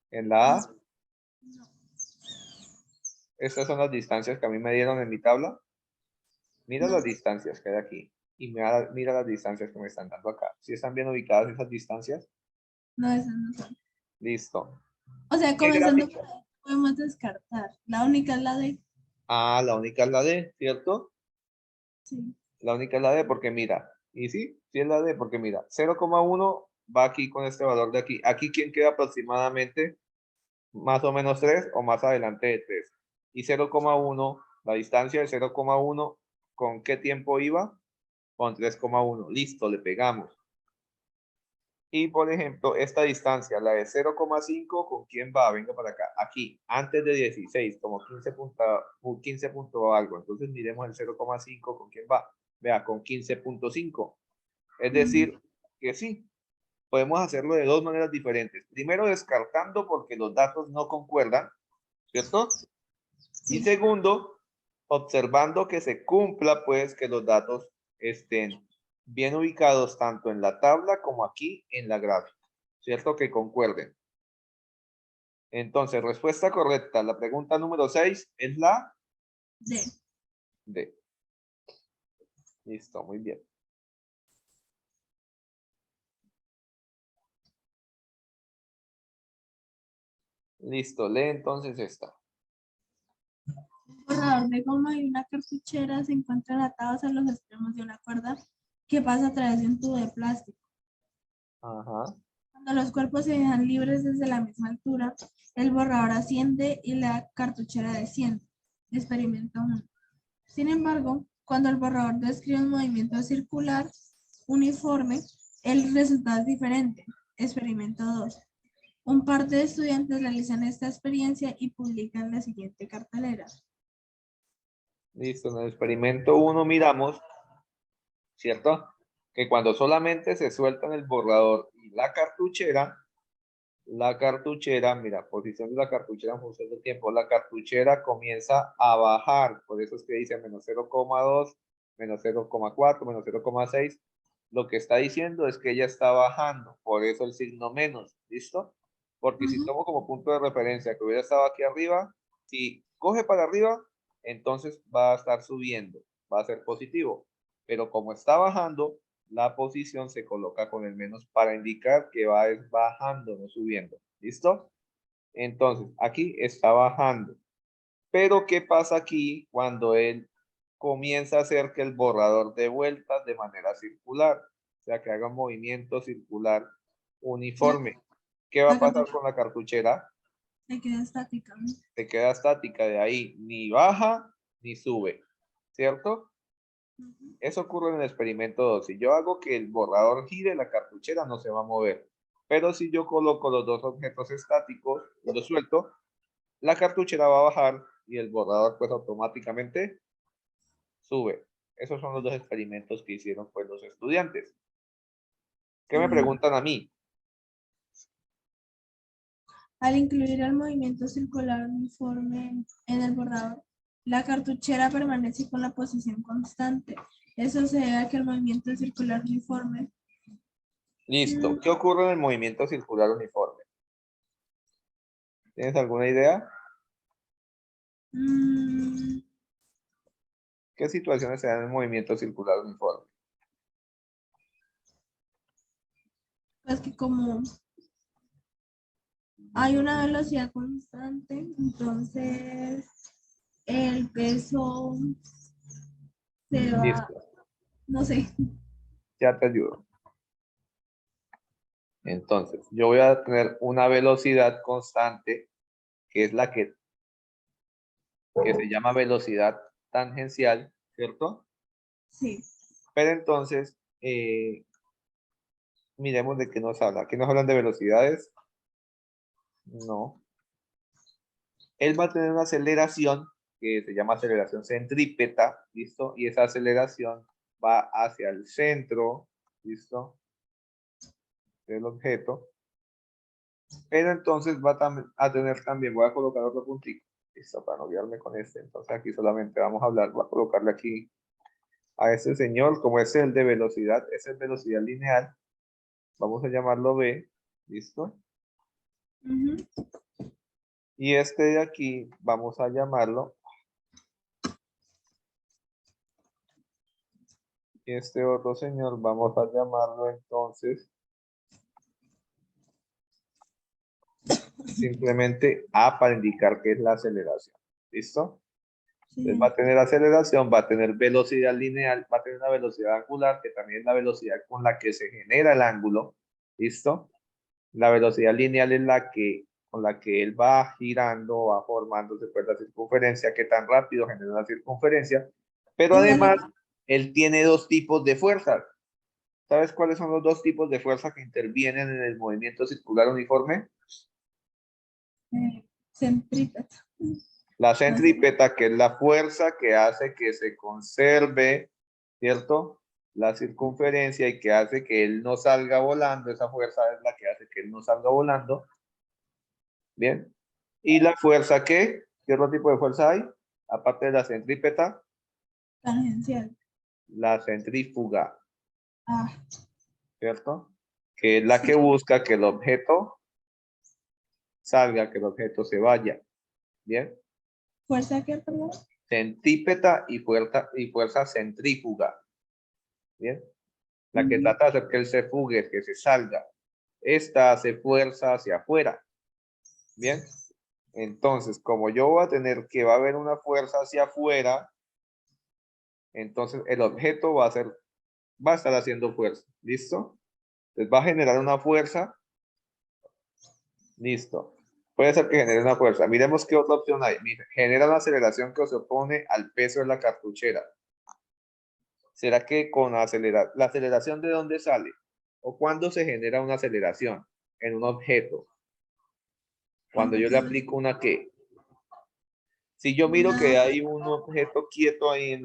[SPEAKER 1] en la A.
[SPEAKER 2] No.
[SPEAKER 1] Estas son las distancias que a mí me dieron en mi tabla. Mira
[SPEAKER 2] No.
[SPEAKER 1] las distancias que hay aquí y mira las distancias que me están dando acá. ¿Sí están bien ubicadas esas distancias?
[SPEAKER 2] No, esas no son.
[SPEAKER 1] Listo.
[SPEAKER 2] O sea,
[SPEAKER 1] ¿Qué
[SPEAKER 2] comenzando
[SPEAKER 1] gráfica?
[SPEAKER 2] por ahí, podemos descartar. La única es la D.
[SPEAKER 1] La única es la D, ¿cierto?
[SPEAKER 2] Sí.
[SPEAKER 1] La única es la D porque mira, y sí es la D porque mira, 0,1 va aquí con este valor de aquí. Aquí, ¿quién queda aproximadamente? Más o menos 3 o más adelante de 3. Y 0,1, la distancia de 0,1, ¿con qué tiempo iba? Con 3,1. Listo, le pegamos. Y por ejemplo, esta distancia, la de 0,5, ¿con quién va? Venga para acá. Aquí, antes de 16, como 15 punto algo. Entonces miremos el 0,5, ¿con quién va? Vea, con 15,5. Es decir, que sí, podemos hacerlo de dos maneras diferentes. Primero, descartando porque los datos no concuerdan, ¿cierto? Y
[SPEAKER 2] Sí.
[SPEAKER 1] segundo, observando que se cumpla, pues, que los datos estén bien ubicados tanto en la tabla como aquí en la gráfica, ¿cierto? Que concuerden. Entonces, respuesta correcta. La pregunta número 6 es la
[SPEAKER 2] D.
[SPEAKER 1] D. Listo, muy bien. Listo, lee entonces esta.
[SPEAKER 2] Un borrador de goma y una cartuchera se encuentran atados a los extremos de una cuerda que pasa a través de un tubo de plástico.
[SPEAKER 1] Ajá.
[SPEAKER 2] Cuando los cuerpos se dejan libres desde la misma altura, el borrador asciende y la cartuchera desciende. Experimento 1. Sin embargo, cuando el borrador describe un movimiento circular uniforme, el resultado es diferente. Experimento 2. Un par de estudiantes realizan esta experiencia y publican la siguiente cartelera.
[SPEAKER 1] Listo, en el experimento 1 miramos, ¿cierto? Que cuando solamente se sueltan el borrador y la cartuchera, mira, posición de la cartuchera en función del tiempo, la cartuchera comienza a bajar, por eso es que dice menos 0,2, menos 0,4, menos 0,6. Lo que está diciendo es que ella está bajando, por eso el signo menos, ¿listo? Porque si tomo como punto de referencia que hubiera estado aquí arriba, si coge para arriba, entonces va a estar subiendo, va a ser positivo. Pero como está bajando, la posición se coloca con el menos para indicar que va bajando, no subiendo. ¿Listo? Entonces, aquí está bajando. Pero, ¿qué pasa aquí cuando él comienza a hacer que el borrador dé vueltas de manera circular? O sea, que haga un movimiento circular uniforme. ¿Qué va a
[SPEAKER 2] La
[SPEAKER 1] pasar
[SPEAKER 2] cartuchera
[SPEAKER 1] con la cartuchera?
[SPEAKER 2] se queda estática.
[SPEAKER 1] Se queda estática de ahí, ni baja ni sube, ¿cierto? Eso ocurre en el experimento 2. Si yo hago que el borrador gire, la cartuchera no se va a mover. Pero si yo coloco los dos objetos estáticos y los suelto, la cartuchera va a bajar y el borrador pues automáticamente sube. Esos son los dos experimentos que hicieron pues los estudiantes. ¿Qué me preguntan a mí?
[SPEAKER 2] Al incluir el movimiento circular uniforme en el borrador, la cartuchera permanece con la posición constante. Eso se debe a que el movimiento circular uniforme
[SPEAKER 1] Listo. ¿Qué ocurre en el movimiento circular uniforme? ¿Tienes alguna idea? ¿Qué situaciones se dan en el movimiento circular uniforme?
[SPEAKER 2] pues que como hay una velocidad constante, entonces el peso se va,
[SPEAKER 1] Listo.
[SPEAKER 2] no sé.
[SPEAKER 1] Ya te ayudo. Entonces, yo voy a tener una velocidad constante, que es la que se llama velocidad tangencial, ¿cierto?
[SPEAKER 2] Sí.
[SPEAKER 1] Pero entonces, miremos de qué nos habla. ¿Aquí nos hablan de velocidades? No. Él va a tener una aceleración que se llama aceleración centrípeta, ¿listo? Y esa aceleración va hacia el centro, ¿listo? Del objeto. Pero entonces va a tener también, voy a colocar otro puntito, listo, para no guiarme con este. Entonces aquí solamente vamos a hablar, voy a colocarle aquí a este señor, como es el de velocidad, esa es velocidad lineal, vamos a llamarlo B, ¿listo? Y este de aquí vamos a llamarlo, y este otro señor vamos a llamarlo entonces simplemente A para indicar que es la aceleración, ¿listo? Entonces va a tener aceleración, va a tener velocidad lineal, va a tener una velocidad angular, que también es la velocidad con la que se genera el ángulo, ¿listo? La velocidad lineal es la que, con la que él va girando, va formándose pues la circunferencia, que tan rápido genera la circunferencia, pero además él tiene dos tipos de fuerzas. ¿Sabes cuáles son los dos tipos de fuerza que intervienen en el movimiento circular uniforme?
[SPEAKER 2] Centrípeta.
[SPEAKER 1] La centrípeta, que es la fuerza que hace que se conserve, ¿cierto? La circunferencia y que hace que él no salga volando. Esa fuerza es la que hace que él no salga volando. Bien. ¿Y la fuerza qué? ¿Qué otro tipo de fuerza hay? Aparte de la centrípeta,
[SPEAKER 2] Tangencial.
[SPEAKER 1] la centrífuga,
[SPEAKER 2] Ah,
[SPEAKER 1] ¿cierto? Que es la que
[SPEAKER 2] sí.
[SPEAKER 1] busca que el objeto salga, que el objeto se vaya. ¿Bien?
[SPEAKER 2] ¿Fuerza qué, perdón?
[SPEAKER 1] Centrípeta y fuerza centrífuga. ¿Bien? La que
[SPEAKER 2] Ujú.
[SPEAKER 1] trata de hacer que él se fugue, que se salga. Esta hace fuerza hacia afuera. ¿Bien? Entonces, como yo voy a tener que va a haber una fuerza hacia afuera, entonces el objeto va a estar haciendo fuerza. ¿Listo? Entonces va a generar una fuerza. Listo. Puede ser que genere una fuerza. Miremos qué otra opción hay. Mire, genera una aceleración que se opone al peso de la cartuchera. ¿Será que con la aceleración de dónde sale? ¿O cuándo se genera una aceleración en un objeto? Cuando yo le aplico una ¿qué? Si yo miro que hay un objeto quieto ahí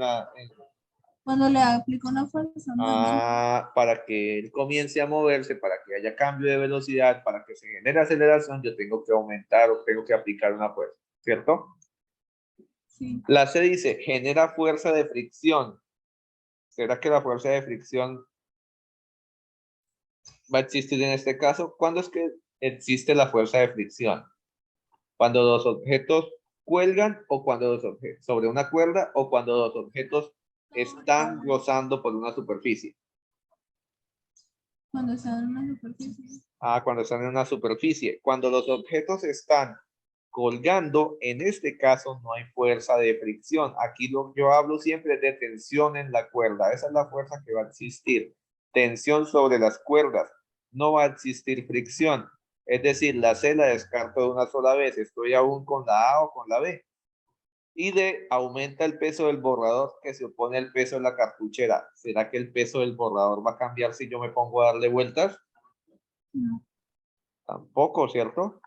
[SPEAKER 2] Cuando le aplico una fuerza,
[SPEAKER 1] para que él comience a moverse, para que haya cambio de velocidad, para que se genere aceleración, yo tengo que aumentar o tengo que aplicar una fuerza, ¿cierto?
[SPEAKER 2] sí.
[SPEAKER 1] La C dice, genera fuerza de fricción. ¿Será que la fuerza de fricción va a existir en este caso? ¿Cuándo es que existe la fuerza de fricción? Cuando los objetos cuelgan o cuando los objetos sobre una cuerda o cuando los objetos están rozando por una superficie.
[SPEAKER 2] Cuando está en una superficie.
[SPEAKER 1] Cuando están en una superficie. Cuando los objetos están colgando, en este caso no hay fuerza de fricción. Aquí yo hablo siempre de tensión en la cuerda. Esa es la fuerza que va a existir. Tensión sobre las cuerdas. No va a existir fricción. Es decir, la C la descarto de una sola vez. Estoy aún con la A o con la B. Y D aumenta el peso del borrador que se opone al peso de la cartuchera. ¿Será que el peso del borrador va a cambiar si yo me pongo a darle vueltas?
[SPEAKER 2] No.
[SPEAKER 1] Tampoco, ¿cierto?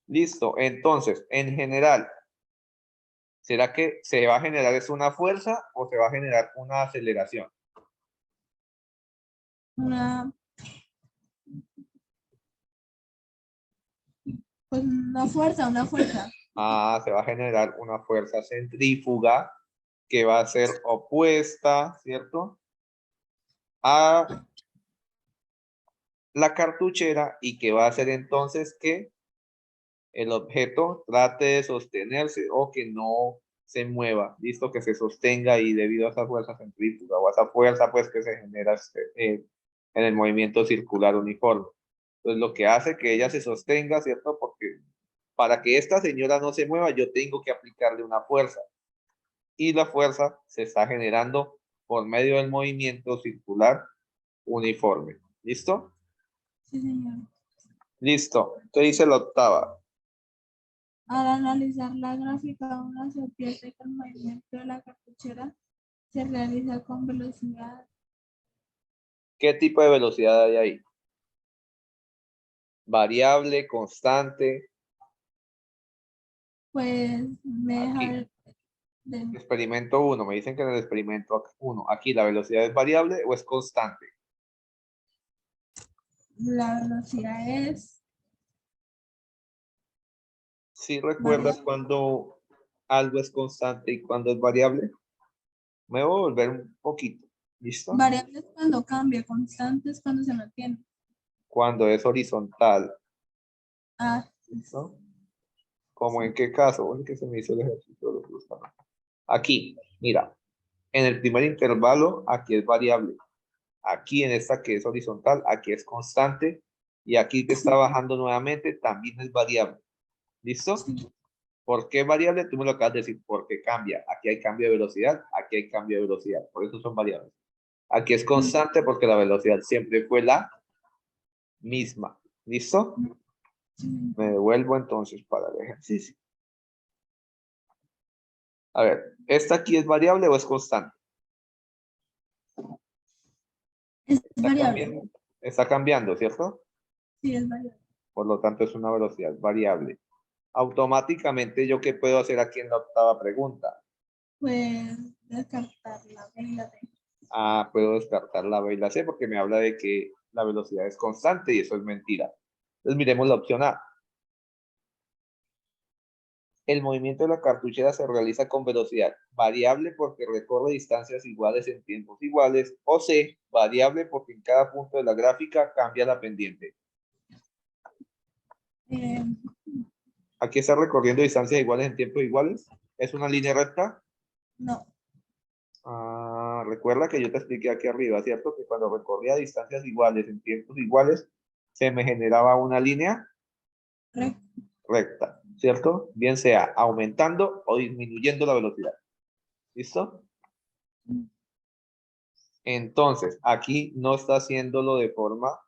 [SPEAKER 1] Listo. Entonces, en general, ¿será que se va a generar es una fuerza o se va a generar una aceleración?
[SPEAKER 2] Pues una fuerza, una fuerza.
[SPEAKER 1] Se va a generar una fuerza centrífuga que va a ser opuesta, ¿cierto? A la cartuchera y que va a hacer entonces que el objeto trate de sostenerse o que no se mueva, listo, que se sostenga y debido a esa fuerza centrífuga o a esa fuerza pues que se genera en el movimiento circular uniforme. Entonces lo que hace que ella se sostenga, ¿cierto? Porque para que esta señora no se mueva yo tengo que aplicarle una fuerza y la fuerza se está generando por medio del movimiento circular uniforme. ¿Listo?
[SPEAKER 2] Sí, señor.
[SPEAKER 1] Listo. ¿Qué dice la octava?
[SPEAKER 2] Al analizar la gráfica, uno se advierte que el movimiento de la cartuchera se realiza con velocidad,
[SPEAKER 1] ¿Qué tipo de velocidad hay ahí? Variable, constante.
[SPEAKER 2] pues me
[SPEAKER 1] Aquí,
[SPEAKER 2] deja de,
[SPEAKER 1] experimento 1. Me dicen que en el experimento 1, aquí la velocidad es variable o es constante.
[SPEAKER 2] la velocidad es
[SPEAKER 1] ¿Sí recuerdas
[SPEAKER 2] variable.
[SPEAKER 1] cuando algo es constante y cuando es variable? Me voy a volver un poquito. ¿Listo?
[SPEAKER 2] Variable es cuando cambia, constante es cuando se mantiene.
[SPEAKER 1] Cuando es horizontal.
[SPEAKER 2] Ah,
[SPEAKER 1] ¿Listo? ¿Cómo en qué caso? Bueno, que se me hizo el ejercicio de los gusta. Aquí, mira, en el primer intervalo, aquí es variable. Aquí en esta que es horizontal, aquí es constante. Y aquí que está bajando nuevamente, también es variable. ¿Listo?
[SPEAKER 2] sí.
[SPEAKER 1] ¿Por qué variable? Tú me lo acabas de decir, porque cambia. Aquí hay cambio de velocidad, aquí hay cambio de velocidad. Por eso son variables. Aquí es constante porque la velocidad siempre fue la misma. ¿Listo?
[SPEAKER 2] Sí.
[SPEAKER 1] Me devuelvo entonces para el ejercicio. A ver, ¿esta aquí es variable o es constante?
[SPEAKER 2] Es
[SPEAKER 1] Está
[SPEAKER 2] variable.
[SPEAKER 1] cambiando. Está cambiando, ¿cierto?
[SPEAKER 2] Sí, es variable.
[SPEAKER 1] Por lo tanto, es una velocidad variable. Automáticamente, ¿yo qué puedo hacer aquí en la octava pregunta?
[SPEAKER 2] Pues descartar la B y la D.
[SPEAKER 1] Puedo descartar la B y la C porque me habla de que la velocidad es constante y eso es mentira. Entonces, miremos la opción A. El movimiento de la cartuchera se realiza con velocidad variable porque recorre distancias iguales en tiempos iguales, o C, variable porque en cada punto de la gráfica cambia la pendiente.
[SPEAKER 2] Eh,
[SPEAKER 1] Aquí está recorriendo distancias iguales en tiempos iguales. ¿Es una línea recta?
[SPEAKER 2] No.
[SPEAKER 1] Ah, recuerda que yo te expliqué aquí arriba, ¿cierto? Que cuando recorría distancias iguales en tiempos iguales, se me generaba una línea
[SPEAKER 2] Recto.
[SPEAKER 1] recta, ¿cierto? Bien sea aumentando o disminuyendo la velocidad. ¿Listo? Entonces, aquí no está haciéndolo de forma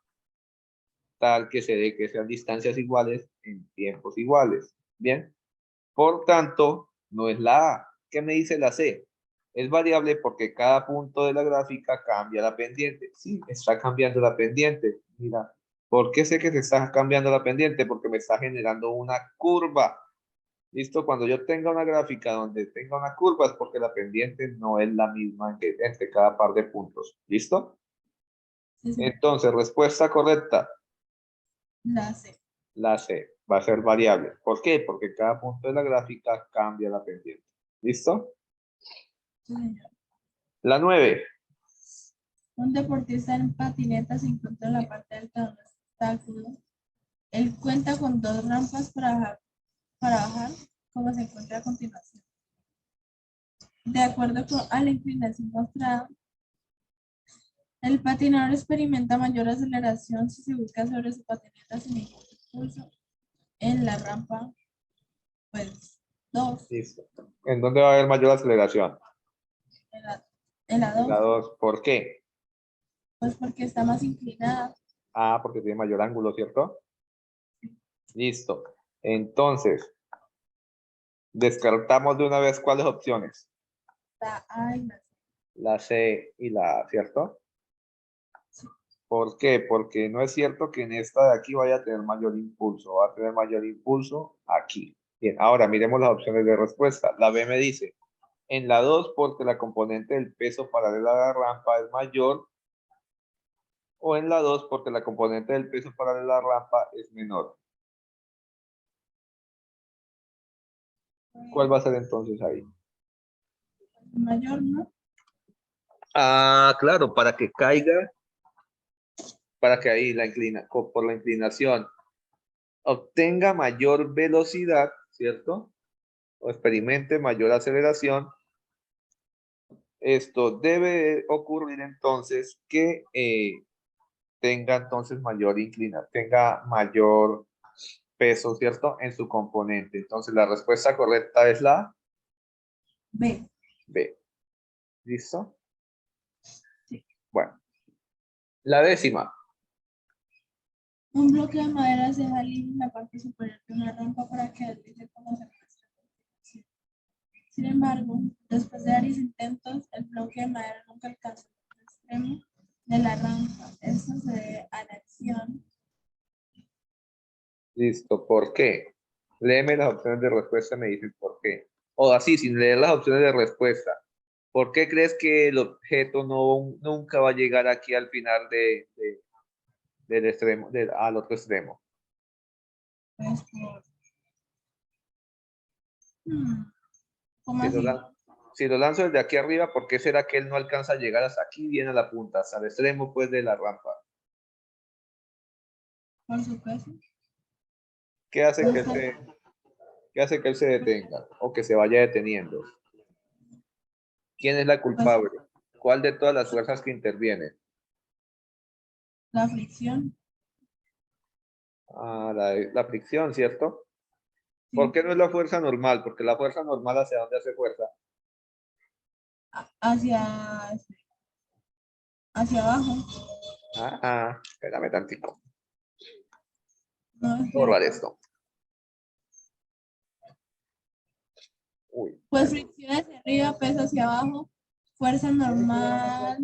[SPEAKER 1] tal que se dé que sean distancias iguales en tiempos iguales. Bien. Por tanto, no es la A. ¿Qué me dice la C? Es variable porque cada punto de la gráfica cambia la pendiente. Sí, está cambiando la pendiente. Mira, ¿por qué sé que se está cambiando la pendiente? Porque me está generando una curva. ¿Listo? Cuando yo tenga una gráfica donde tenga una curva es porque la pendiente no es la misma entre cada par de puntos. ¿Listo?
[SPEAKER 2] Sí, sí.
[SPEAKER 1] Entonces, respuesta correcta,
[SPEAKER 2] La C.
[SPEAKER 1] la C. Va a ser variable. ¿Por qué? Porque cada punto de la gráfica cambia la pendiente. ¿Listo?
[SPEAKER 2] Sí, señor.
[SPEAKER 1] La 9.
[SPEAKER 2] Un deportista en patineta se encuentra en la parte alta de un obstáculo. Él cuenta con 2 rampas para bajar, como se encuentra a continuación. De acuerdo a la inclinación mostrada, el patinador experimenta mayor aceleración si se ubica sobre su patineta sin ningún impulso en la rampa, pues 2,
[SPEAKER 1] Listo. ¿En dónde va a haber mayor aceleración?
[SPEAKER 2] en la
[SPEAKER 1] En la
[SPEAKER 2] 2,
[SPEAKER 1] 2. ¿Por qué?
[SPEAKER 2] pues porque está más inclinada.
[SPEAKER 1] Ah, porque tiene mayor ángulo, ¿cierto? Listo. Entonces, descartamos de una vez cuáles opciones.
[SPEAKER 2] La A y la C.
[SPEAKER 1] La C y la A, ¿cierto?
[SPEAKER 2] Sí.
[SPEAKER 1] ¿Por qué? Porque no es cierto que en esta de aquí vaya a tener mayor impulso. Va a tener mayor impulso aquí. Bien, ahora miremos las opciones de respuesta. La B me dice, en la 2 porque la componente del peso paralela a la rampa es mayor, o en la 2 porque la componente del peso paralela a la rampa es menor. ¿Cuál va a ser entonces ahí?
[SPEAKER 2] Mayor, ¿no?
[SPEAKER 1] Ah, claro, para que caiga, para que ahí por la inclinación obtenga mayor velocidad, ¿cierto? O experimente mayor aceleración. Esto debe ocurrir entonces que tenga entonces mayor inclinación, tenga mayor peso, ¿cierto? En su componente. Entonces la respuesta correcta es la
[SPEAKER 2] B.
[SPEAKER 1] B. ¿Listo?
[SPEAKER 2] Sí.
[SPEAKER 1] Bueno, la 10ª.
[SPEAKER 2] Un bloque de madera se jalía en la parte superior de una rampa para que deslice como se muestra a continuación. Sin embargo, después de varios intentos, el bloque de madera nunca alcanzó el extremo de la rampa. Esto se debe a la acción.
[SPEAKER 1] Listo. ¿Por qué? Léeme las opciones de respuesta y me dices por qué. O así, sin leer las opciones de respuesta. ¿Por qué crees que el objeto nunca va a llegar aquí al final del extremo, al otro extremo?
[SPEAKER 2] Pues por... ¿Cómo
[SPEAKER 1] Si lo,
[SPEAKER 2] así?
[SPEAKER 1] si lo lanzo desde aquí arriba, ¿por qué será que él no alcanza a llegar hasta aquí, bien a la punta, hasta el extremo pues de la rampa?
[SPEAKER 2] Por su peso.
[SPEAKER 1] ¿Qué hace que
[SPEAKER 2] Pues,
[SPEAKER 1] él qué hace que él se detenga o que se vaya deteniendo? ¿Quién es la
[SPEAKER 2] pues
[SPEAKER 1] culpable? ¿Cuál de todas las fuerzas que intervienen?
[SPEAKER 2] la fricción.
[SPEAKER 1] Ah, la fricción, ¿cierto? ¿Por
[SPEAKER 2] Sí.
[SPEAKER 1] qué no es la fuerza normal? Porque la fuerza normal, ¿hacia dónde hace fuerza?
[SPEAKER 2] Hacia, hacia abajo.
[SPEAKER 1] Espérame tantito.
[SPEAKER 2] No,
[SPEAKER 1] Borrar esto. Uy,
[SPEAKER 2] pues fricción hacia arriba, peso hacia abajo, fuerza normal.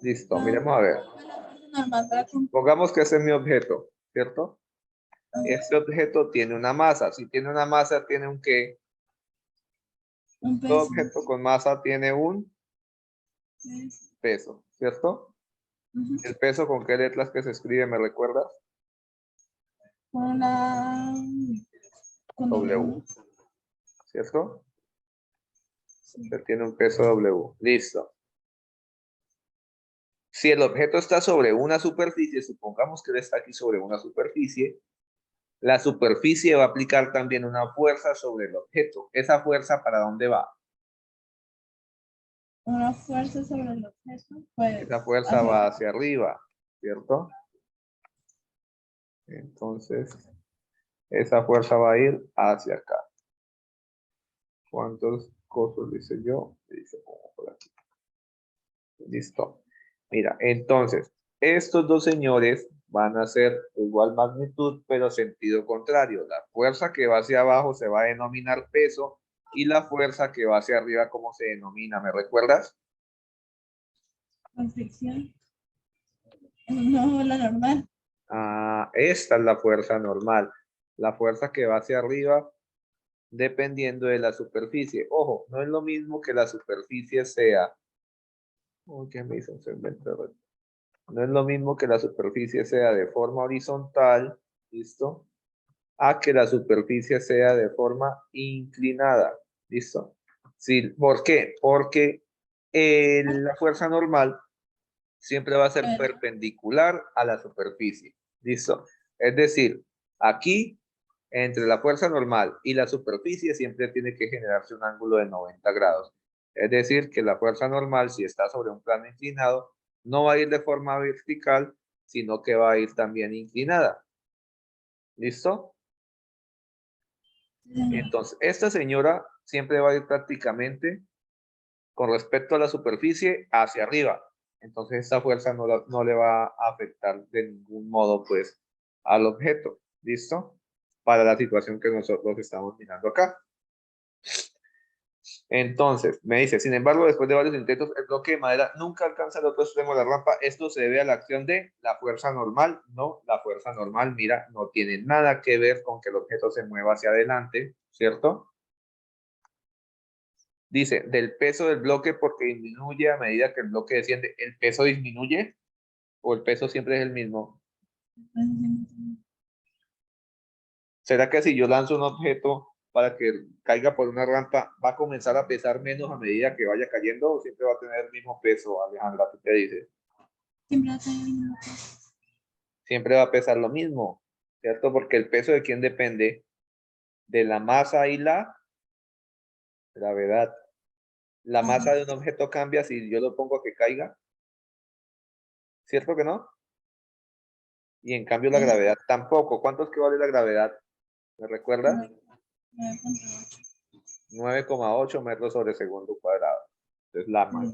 [SPEAKER 1] listo, miremos a ver.
[SPEAKER 2] Pues la fuerza normal para
[SPEAKER 1] Pongamos que ese es mi objeto, ¿cierto? Este objeto tiene una masa. Si tiene una masa, tiene un ¿qué?
[SPEAKER 2] un
[SPEAKER 1] Todo
[SPEAKER 2] peso.
[SPEAKER 1] objeto con masa tiene un
[SPEAKER 2] Pues,
[SPEAKER 1] peso, ¿cierto?
[SPEAKER 2] ujú.
[SPEAKER 1] ¿El peso con qué letras que se escribe, me recuerdas?
[SPEAKER 2] Con la con
[SPEAKER 1] W,
[SPEAKER 2] W.
[SPEAKER 1] ¿cierto?
[SPEAKER 2] Sí.
[SPEAKER 1] Usted tiene un peso W. Listo. Si el objeto está sobre una superficie, supongamos que él está aquí sobre una superficie, La superficie va a aplicar también una fuerza sobre el objeto. ¿Esa fuerza para dónde va?
[SPEAKER 2] Una fuerza sobre el objeto, pues
[SPEAKER 1] Esa fuerza
[SPEAKER 2] hacia
[SPEAKER 1] va
[SPEAKER 2] arriba.
[SPEAKER 1] hacia arriba, ¿cierto? Entonces, esa fuerza va a ir hacia acá. ¿Cuántos cosas dice yo? Dice como por aquí. Listo. Mira, entonces, estos dos señores van a ser igual magnitud, pero sentido contrario. La fuerza que va hacia abajo se va a denominar peso y la fuerza que va hacia arriba, ¿cómo se denomina? ¿Me recuerdas?
[SPEAKER 2] Con fricción. No, la normal.
[SPEAKER 1] Ah, esta es la fuerza normal. La fuerza que va hacia arriba dependiendo de la superficie. Ojo, no es lo mismo que la superficie sea. Uy, ¿qué me hizo un segmento? No es lo mismo que la superficie sea de forma horizontal, ¿listo? A que la superficie sea de forma inclinada, ¿listo? Sí, ¿por qué? Porque la fuerza normal siempre va a ser
[SPEAKER 2] Pero,
[SPEAKER 1] perpendicular a la superficie, ¿listo? Es decir, aquí, entre la fuerza normal y la superficie, siempre tiene que generarse un ángulo de 90 grados. Es decir, que la fuerza normal, si está sobre un plano inclinado, no va a ir de forma vertical, sino que va a ir también inclinada. ¿Listo? Entonces, esta señora siempre va a ir prácticamente con respecto a la superficie hacia arriba. Entonces, esta fuerza no le va a afectar de ningún modo, pues, al objeto. ¿Listo? Para la situación que nosotros estamos mirando acá. Entonces, me dice, sin embargo, después de varios intentos, el bloque de madera nunca alcanza el otro extremo de la rampa. Esto se debe a la acción de la fuerza normal. No, la fuerza normal, mira, no tiene nada que ver con que el objeto se mueva hacia adelante, ¿cierto? Dice, del peso del bloque porque disminuye a medida que el bloque desciende. ¿El peso disminuye o el peso siempre es el mismo? ¿Será que si yo lanzo un objeto para que caiga por una rampa, va a comenzar a pesar menos a medida que vaya cayendo o siempre va a tener el mismo peso, Alejandra? ¿Tú qué dices?
[SPEAKER 2] siempre ha tenido
[SPEAKER 1] Siempre va a pesar lo mismo, ¿cierto? Porque el peso de quién depende, de la masa y la gravedad. La masa de un objeto cambia si yo lo pongo a que caiga, ¿cierto que no? Y en cambio la gravedad tampoco. ¿Cuánto es que vale la gravedad? ¿Me recuerdas?
[SPEAKER 2] 9.8.
[SPEAKER 1] 9,8 metros sobre segundo cuadrado. Entonces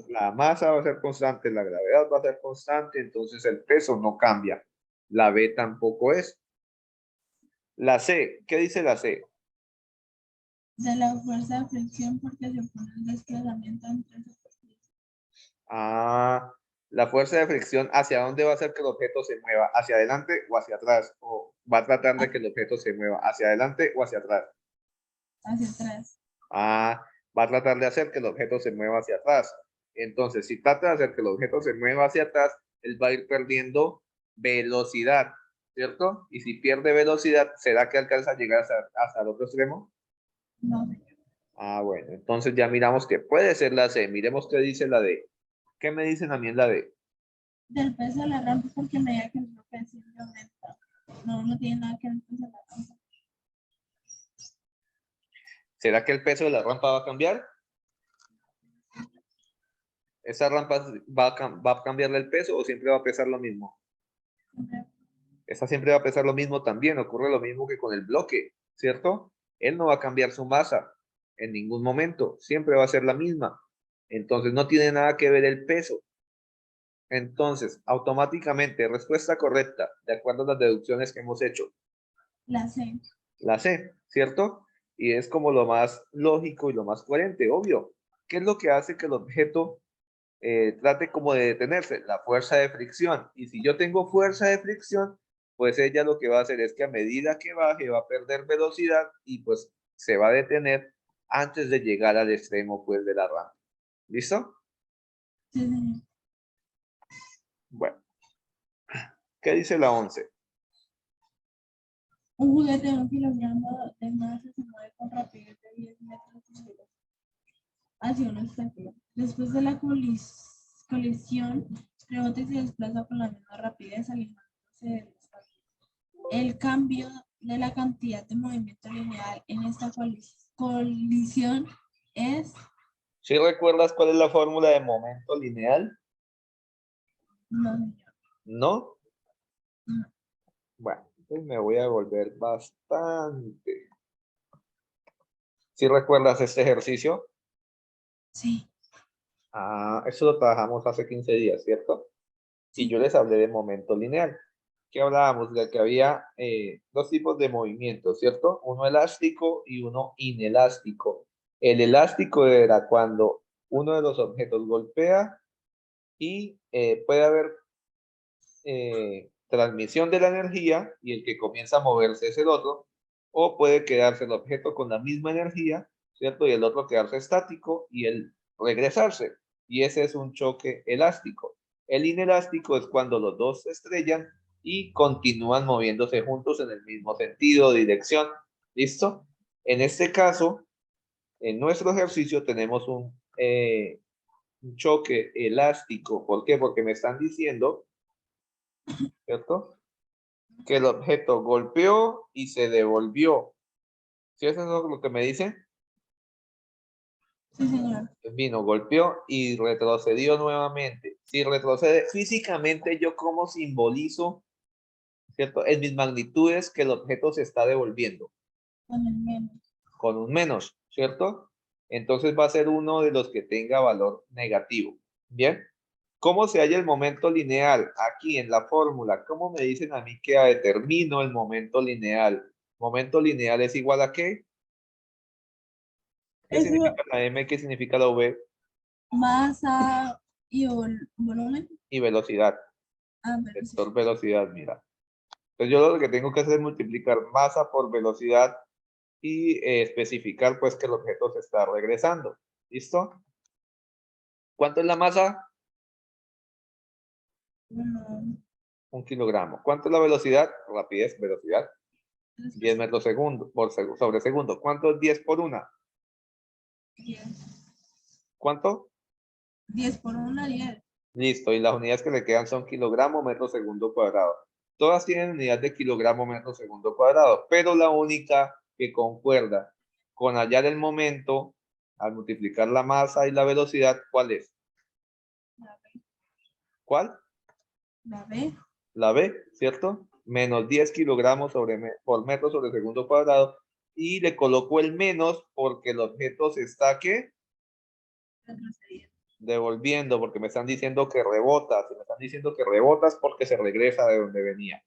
[SPEAKER 1] la masa va a ser constante, la gravedad va a ser constante, entonces el peso no cambia. La B tampoco es. La C, ¿qué dice la C?
[SPEAKER 2] De la fuerza de fricción porque se opone el desplazamiento entre superficies.
[SPEAKER 1] Ah, la fuerza de fricción, ¿hacia dónde va a hacer que el objeto se mueva? ¿Hacia adelante o hacia atrás? ¿O va a tratar de que el objeto se mueva hacia adelante o hacia atrás?
[SPEAKER 2] Hacia atrás.
[SPEAKER 1] Ah, va a tratar de hacer que el objeto se mueva hacia atrás. Entonces, si trata de hacer que el objeto se mueva hacia atrás, él va a ir perdiendo velocidad, ¿cierto? Y si pierde velocidad, ¿será que alcanza a llegar hasta el otro extremo?
[SPEAKER 2] No, señor.
[SPEAKER 1] Ah, bueno, entonces ya miramos que puede ser la C. Miremos qué dice la D. ¿Qué me dicen a mí en la D?
[SPEAKER 2] Del peso de la rampa porque a medida que el bloque desciende aumenta. No, no tiene nada que ver con la rampa.
[SPEAKER 1] ¿Será que el peso de la rampa va a cambiar? ¿Esa rampa va a cambiarle el peso o siempre va a pesar lo mismo? Esta siempre va a pesar lo mismo también. Ocurre lo mismo que con el bloque, ¿cierto? Él no va a cambiar su masa en ningún momento. Siempre va a ser la misma. Entonces no tiene nada que ver el peso. Entonces, automáticamente, respuesta correcta, de acuerdo a las deducciones que hemos hecho.
[SPEAKER 2] La C.
[SPEAKER 1] La C, ¿cierto? Y es como lo más lógico y lo más coherente, obvio. ¿Qué es lo que hace que el objeto trate como de detenerse? La fuerza de fricción. Y si yo tengo fuerza de fricción, pues ella lo que va a hacer es que a medida que baje va a perder velocidad y pues se va a detener antes de llegar al extremo pues de la rampa. ¿Listo?
[SPEAKER 2] Sí, señor.
[SPEAKER 1] Bueno, ¿qué dice la 11?
[SPEAKER 2] Un juguete de 1 kilogramo de masa se mueve con rapidez de 10 metros por segundo hacia un obstáculo. Después de la colisión, rebota y se desplaza con la misma rapidez alejándose del obstáculo. El cambio de la cantidad de movimiento lineal en esta colisión es...
[SPEAKER 1] ¿Sí recuerdas cuál es la fórmula de momento lineal?
[SPEAKER 2] No, señor.
[SPEAKER 1] ¿No?
[SPEAKER 2] No.
[SPEAKER 1] Bueno, pues me voy a volver bastante. ¿Sí recuerdas este ejercicio?
[SPEAKER 2] Sí,
[SPEAKER 1] Ah, eso lo trabajamos hace 15 días, ¿cierto? Y
[SPEAKER 2] sí.
[SPEAKER 1] yo les hablé de momento lineal. ¿Qué hablábamos? De que había dos tipos de movimientos, ¿cierto? Uno elástico y uno inelástico. El elástico era cuando uno de los objetos golpea y puede haber transmisión de la energía y el que comienza a moverse es el otro, o puede quedarse el objeto con la misma energía, ¿cierto? Y el otro quedarse estático y el regresarse. Y ese es un choque elástico. El inelástico es cuando los dos se estrellan y continúan moviéndose juntos en el mismo sentido, dirección. ¿Listo? En este caso, en nuestro ejercicio tenemos un choque elástico. ¿Por qué? Porque me están diciendo, ¿cierto? Que el objeto golpeó y se devolvió. ¿Sí eso es lo que me dice?
[SPEAKER 2] Sí, señor.
[SPEAKER 1] Vino, golpeó y retrocedió nuevamente. Si retrocede físicamente, yo como simbolizo, ¿cierto? En mis magnitudes que el objeto se está devolviendo.
[SPEAKER 2] Con el menos.
[SPEAKER 1] Con un menos, ¿cierto? Entonces va a ser uno de los que tenga valor negativo. ¿Bien? ¿Cómo se halla el momento lineal? Aquí en la fórmula, ¿cómo me dicen a mí que determino el momento lineal? ¿Momento lineal es igual a qué? ¿Qué
[SPEAKER 2] Eso,
[SPEAKER 1] significa la M? ¿Qué significa la V?
[SPEAKER 2] masa y volumen.
[SPEAKER 1] Y velocidad.
[SPEAKER 2] Ah, pero sí.
[SPEAKER 1] Vector velocidad, mira. Entonces yo lo que tengo que hacer es multiplicar masa por velocidad y especificar pues que el objeto se está regresando. ¿Listo? ¿Cuánto es la masa?
[SPEAKER 2] Uno,
[SPEAKER 1] 1 kilogramo. ¿Cuánto es la velocidad? Rapidez, velocidad. 10
[SPEAKER 2] tres,
[SPEAKER 1] metros sobre segundo. ¿Cuánto es 10 por una?
[SPEAKER 2] 10.
[SPEAKER 1] ¿Cuánto?
[SPEAKER 2] 10 por 1, 10.
[SPEAKER 1] Listo. Y las unidades que le quedan son kilogramo, metro segundo cuadrado. Todas tienen unidad de kilogramo, metro segundo cuadrado, pero la única que concuerda con hallar el momento al multiplicar la masa y la velocidad, ¿cuál es?
[SPEAKER 2] La B.
[SPEAKER 1] ¿Cuál?
[SPEAKER 2] La B.
[SPEAKER 1] La B, ¿cierto? Menos 10 kilogramos por metro sobre segundo cuadrado. Y le coloco el menos porque el objeto se está, ¿qué?
[SPEAKER 2] Retrocediendo.
[SPEAKER 1] Devolviendo, porque me están diciendo que rebota. Si me están diciendo que rebotas porque se regresa de donde venía.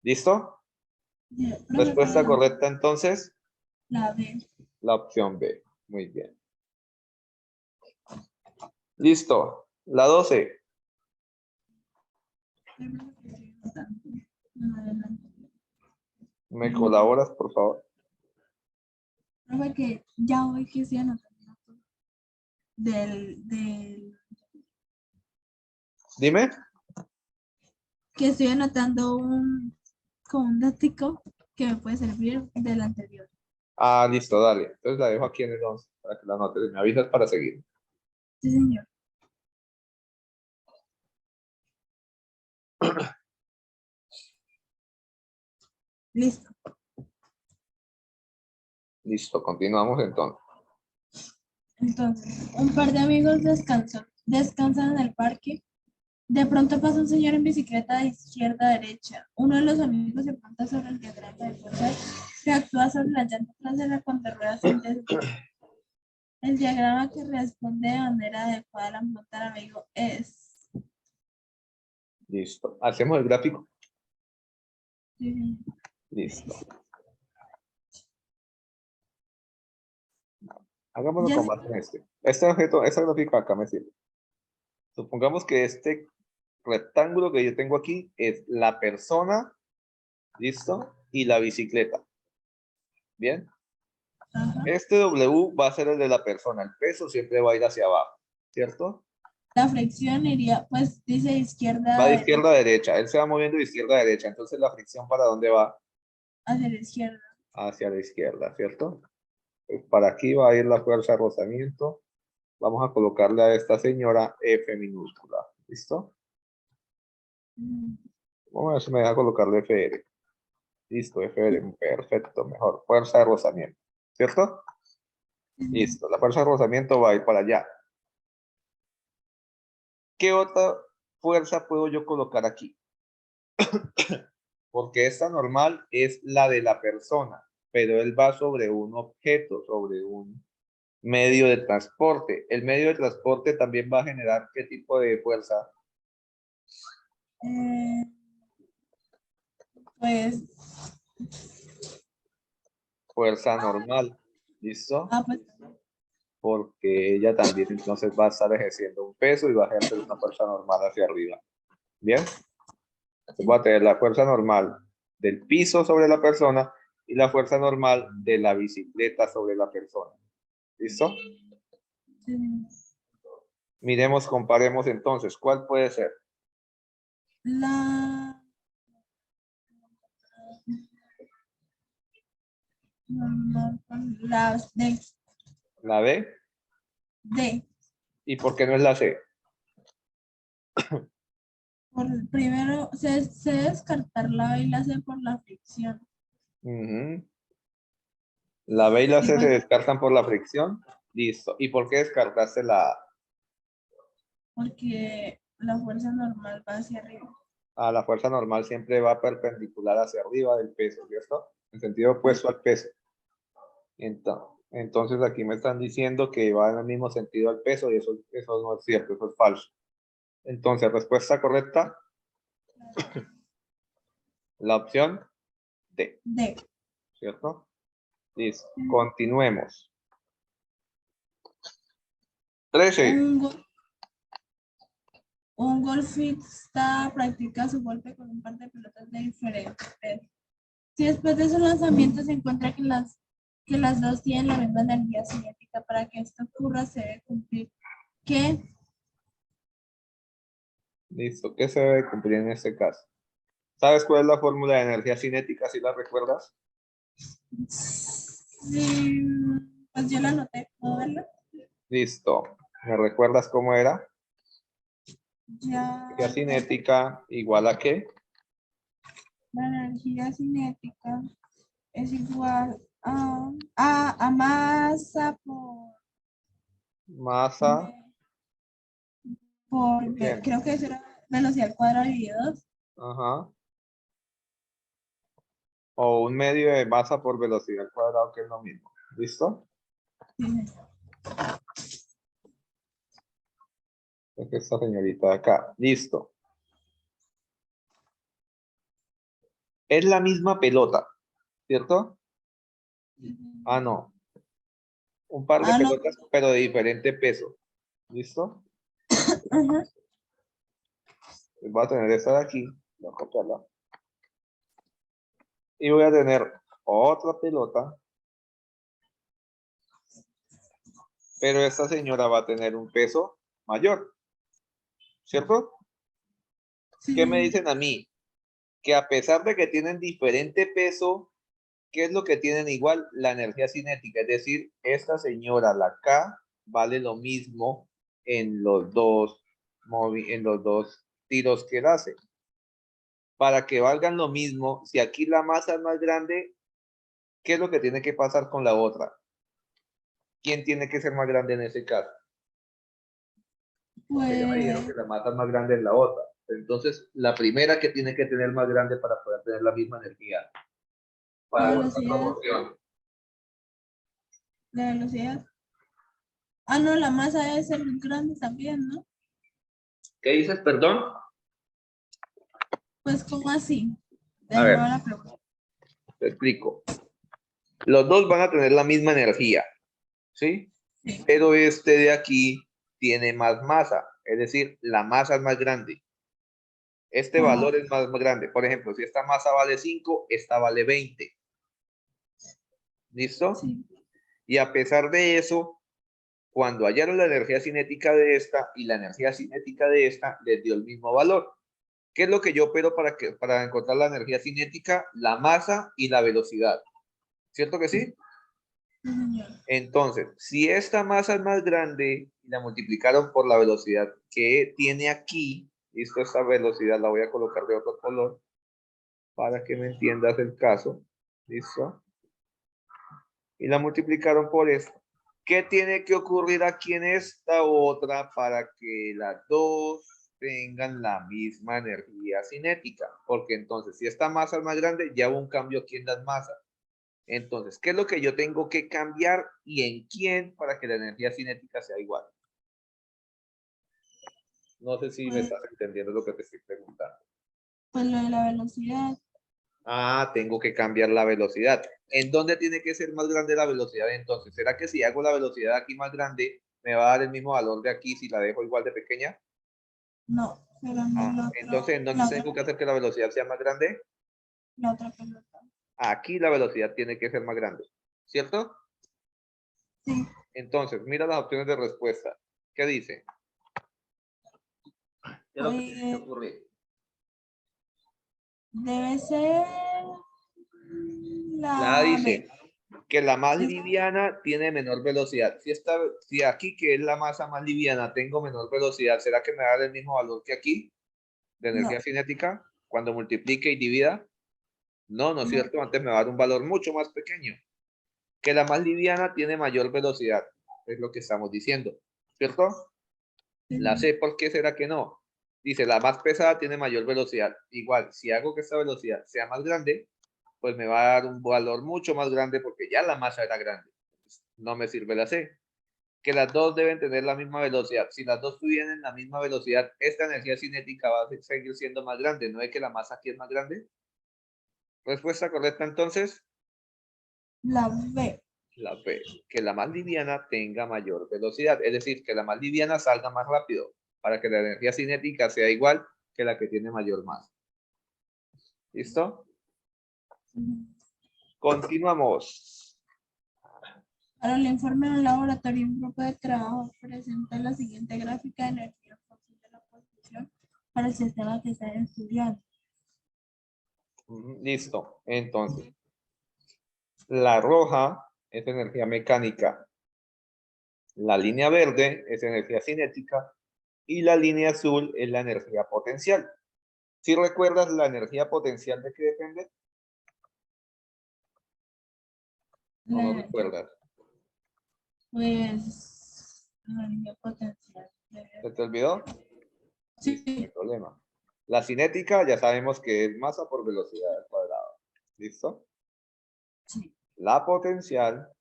[SPEAKER 1] ¿Listo?
[SPEAKER 2] Profe,
[SPEAKER 1] Respuesta correcta entonces,
[SPEAKER 2] la B.
[SPEAKER 1] la opción B. Muy bien. Listo. La 12. ¿Me colaboras, por favor?
[SPEAKER 2] Profe, que ya hoy que estoy anotando del
[SPEAKER 1] Dime.
[SPEAKER 2] que estoy anotando como un dático que me puede servir del anterior.
[SPEAKER 1] Ah, listo, dale. Entonces la dejo aquí en el 11 para que la anotes. Me avisas para seguir.
[SPEAKER 2] Sí, señor. Listo.
[SPEAKER 1] Listo, continuamos entonces.
[SPEAKER 2] Entonces, un par de amigos descansan en el parque. De pronto pasa un señor en bicicleta de izquierda a derecha. Uno de los amigos se monta sobre el diagrama de fuerzas que actúa sobre la llanta trasera cuando rueda sin desvío. El diagrama que responde de manera adecuada a la pregunta del amigo es...
[SPEAKER 1] Listo. Hacemos el gráfico.
[SPEAKER 2] Sí,
[SPEAKER 1] Listo. Hagámoslo
[SPEAKER 2] ya
[SPEAKER 1] con
[SPEAKER 2] sé.
[SPEAKER 1] base en este. Este objeto, esta gráfica acá me sirve. Supongamos que este rectángulo que yo tengo aquí es la persona, ¿listo? Y la bicicleta. ¿Bien?
[SPEAKER 2] Ajá.
[SPEAKER 1] Este W va a ser el de la persona. El peso siempre va a ir hacia abajo, ¿cierto?
[SPEAKER 2] La fricción iría, pues dice izquierda
[SPEAKER 1] Va
[SPEAKER 2] a
[SPEAKER 1] de
[SPEAKER 2] derecha,
[SPEAKER 1] izquierda a derecha. Él se va moviendo de izquierda a derecha. Entonces la fricción ¿para dónde va?
[SPEAKER 2] hacia la izquierda.
[SPEAKER 1] Hacia la izquierda, ¿cierto? Pues para aquí va a ir la fuerza de rozamiento. Vamos a colocarle a esta señora F minúscula. ¿Listo?
[SPEAKER 2] Mm,
[SPEAKER 1] Vamos a ver si me deja colocarle FR. Listo, F, perfecto, mejor. Fuerza de rozamiento, ¿cierto? Listo, la fuerza de rozamiento va a ir para allá. ¿Qué otra fuerza puedo yo colocar aquí? Porque esta normal es la de la persona, pero él va sobre un objeto, sobre un medio de transporte. El medio de transporte también va a generar ¿qué tipo de fuerza?
[SPEAKER 2] Pues,
[SPEAKER 1] Fuerza normal, ¿listo?
[SPEAKER 2] pues,
[SPEAKER 1] Porque ella también entonces va a estar ejerciendo un peso y va a ejercer una fuerza normal hacia arriba. ¿Bien? Va a tener la fuerza normal del piso sobre la persona y la fuerza normal de la bicicleta sobre la persona. ¿Listo?
[SPEAKER 2] sí.
[SPEAKER 1] Miremos, comparemos entonces. ¿Cuál puede ser?
[SPEAKER 2] La, la
[SPEAKER 1] ¿La B?
[SPEAKER 2] D.
[SPEAKER 1] ¿Y por qué no es la C?
[SPEAKER 2] Primero, se descartar la B y la C por la fricción.
[SPEAKER 1] Ujú. La B y la C se
[SPEAKER 2] Igual,
[SPEAKER 1] descartan por la fricción. Listo. ¿Y por qué descartaste la A?
[SPEAKER 2] porque la fuerza normal va hacia arriba.
[SPEAKER 1] Ah, la fuerza normal siempre va perpendicular hacia arriba del peso, ¿cierto? En sentido opuesto al peso. Entonces aquí me están diciendo que va en el mismo sentido al peso y eso no es cierto, eso es falso. Entonces, respuesta correcta, la opción D,
[SPEAKER 2] D.
[SPEAKER 1] ¿cierto? Listo. Continuemos. 13.
[SPEAKER 2] Un, un golfista practica su golpe con un par de pelotas de diferentes pesos. Si después de su lanzamiento se encuentra que las dos tienen la misma energía cinética, para que esto ocurra se debe cumplir que
[SPEAKER 1] Listo. ¿Qué se debe cumplir en este caso? ¿Sabes cuál es la fórmula de energía cinética, si la recuerdas?
[SPEAKER 2] sí, pues yo la anoté, ¿puedo verla?
[SPEAKER 1] Listo. ¿Me recuerdas cómo era?
[SPEAKER 2] Ya,
[SPEAKER 1] Energía cinética igual a qué?
[SPEAKER 2] la energía cinética es igual a masa
[SPEAKER 1] Masa. Bien.
[SPEAKER 2] creo que eso era velocidad al cuadrado dividido 2.
[SPEAKER 1] Ajá. O un medio de masa por velocidad al cuadrado, que es lo mismo. ¿Listo? Es que esta señorita de acá. Listo. Es la misma pelota, ¿cierto? Ah, no. Un par de
[SPEAKER 2] Ah, no.
[SPEAKER 1] pelotas, pero de diferente peso. ¿Listo?
[SPEAKER 2] Ajá.
[SPEAKER 1] Pues voy a tener esta de aquí. Voy a copiarla. Y voy a tener otra pelota. Pero esta señora va a tener un peso mayor. ¿Cierto? ¿Qué me
[SPEAKER 2] Sí,
[SPEAKER 1] dicen a mí? Que a pesar de que tienen diferente peso, ¿qué es lo que tienen igual? La energía cinética. Es decir, esta señora, la K, vale lo mismo en los dos tiros que él hace. Para que valgan lo mismo, si aquí la masa es más grande, ¿qué es lo que tiene que pasar con la otra? ¿Quién tiene que ser más grande en ese caso? Porque ya me dijeron que
[SPEAKER 2] pues,
[SPEAKER 1] la masa es más grande en la otra. Entonces, la primera que tiene que tener más grande para poder tener la misma energía.
[SPEAKER 2] la
[SPEAKER 1] Para guardar
[SPEAKER 2] velocidad,
[SPEAKER 1] proporción.
[SPEAKER 2] la velocidad. Ah, no, la masa debe ser grande también, ¿no?
[SPEAKER 1] ¿Qué dices, perdón?
[SPEAKER 2] Pues, ¿cómo así?
[SPEAKER 1] A
[SPEAKER 2] De nuevo
[SPEAKER 1] ver,
[SPEAKER 2] la pregunta.
[SPEAKER 1] te explico. Los dos van a tener la misma energía, ¿sí?
[SPEAKER 2] Sí.
[SPEAKER 1] Pero este de aquí tiene más masa, es decir, la masa es más grande. Este
[SPEAKER 2] Ajá,
[SPEAKER 1] valor es más grande. Por ejemplo, si esta masa vale 5, esta vale 20. ¿Listo?
[SPEAKER 2] sí.
[SPEAKER 1] Y a pesar de eso, cuando hallaron la energía cinética de esta y la energía cinética de esta, les dio el mismo valor. ¿Qué es lo que yo opero para encontrar la energía cinética? La masa y la velocidad. ¿Cierto que sí?
[SPEAKER 2] Sí, señor.
[SPEAKER 1] Entonces, si esta masa es más grande y la multiplicaron por la velocidad que tiene aquí, listo, esta velocidad la voy a colocar de otro color para que me entiendas el caso. ¿Listo? Y la multiplicaron por esto. ¿Qué tiene que ocurrir aquí en esta otra para que las dos tengan la misma energía cinética? Porque entonces, si esta masa es más grande, ya hubo un cambio aquí en las masas. Entonces, ¿qué es lo que yo tengo que cambiar y en quién para que la energía cinética sea igual? No sé si me estás entendiendo lo que te estoy preguntando.
[SPEAKER 2] Pues lo de la velocidad.
[SPEAKER 1] Ah, tengo que cambiar la velocidad. ¿En dónde tiene que ser más grande la velocidad entonces? ¿Será que si hago la velocidad aquí más grande, me va a dar el mismo valor de aquí si la dejo igual de pequeña?
[SPEAKER 2] No, pero en el otro,
[SPEAKER 1] Entonces, ¿en dónde
[SPEAKER 2] la
[SPEAKER 1] tengo que hacer que la velocidad sea más grande?
[SPEAKER 2] otra pelota.
[SPEAKER 1] Aquí la velocidad tiene que ser más grande, ¿cierto?
[SPEAKER 2] Sí,
[SPEAKER 1] Entonces, mira las opciones de respuesta. ¿Qué dice? ¿Qué es lo que tiene que
[SPEAKER 2] pues
[SPEAKER 1] ocurrir?
[SPEAKER 2] debe ser
[SPEAKER 1] La
[SPEAKER 2] la B.
[SPEAKER 1] dice que la más
[SPEAKER 2] ¿Sí?
[SPEAKER 1] liviana tiene menor velocidad. Si aquí, que es la masa más liviana, tengo menor velocidad, ¿será que me da el mismo valor que aquí de energía
[SPEAKER 2] No,
[SPEAKER 1] cinética cuando multiplique y divida? No, no es
[SPEAKER 2] no.
[SPEAKER 1] cierto. Antes me va a dar un valor mucho más pequeño. Que la más liviana tiene mayor velocidad. Es lo que estamos diciendo, ¿cierto? La C, ¿por qué será que no? Dice, la más pesada tiene mayor velocidad. Igual, si hago que esta velocidad sea más grande, pues me va a dar un valor mucho más grande porque ya la masa era grande. No me sirve la C. Que las dos deben tener la misma velocidad. Si las dos tuvieran la misma velocidad, esta energía cinética va a seguir siendo más grande. ¿No es que la masa aquí es más grande? Respuesta correcta entonces,
[SPEAKER 2] La B.
[SPEAKER 1] la B. Que la más liviana tenga mayor velocidad. Es decir, que la más liviana salga más rápido para que la energía cinética sea igual que la que tiene mayor masa. ¿Listo? Continuamos.
[SPEAKER 2] Para el informe de un laboratorio, un grupo de trabajo presenta la siguiente gráfica de energía fósil de la posición para el sistema que están estudiando.
[SPEAKER 1] Listo. Entonces, la roja es energía mecánica. La línea verde es energía cinética y la línea azul es la energía potencial. ¿Sí recuerdas la energía potencial de qué depende? ¿O no
[SPEAKER 2] La,
[SPEAKER 1] recuerdas?
[SPEAKER 2] pues la energía potencial.
[SPEAKER 1] ¿Se te olvidó? Listo, no hay
[SPEAKER 2] Sí,
[SPEAKER 1] problema. La cinética ya sabemos que es masa por velocidad al cuadrado. ¿Listo?
[SPEAKER 2] sí.
[SPEAKER 1] La potencial,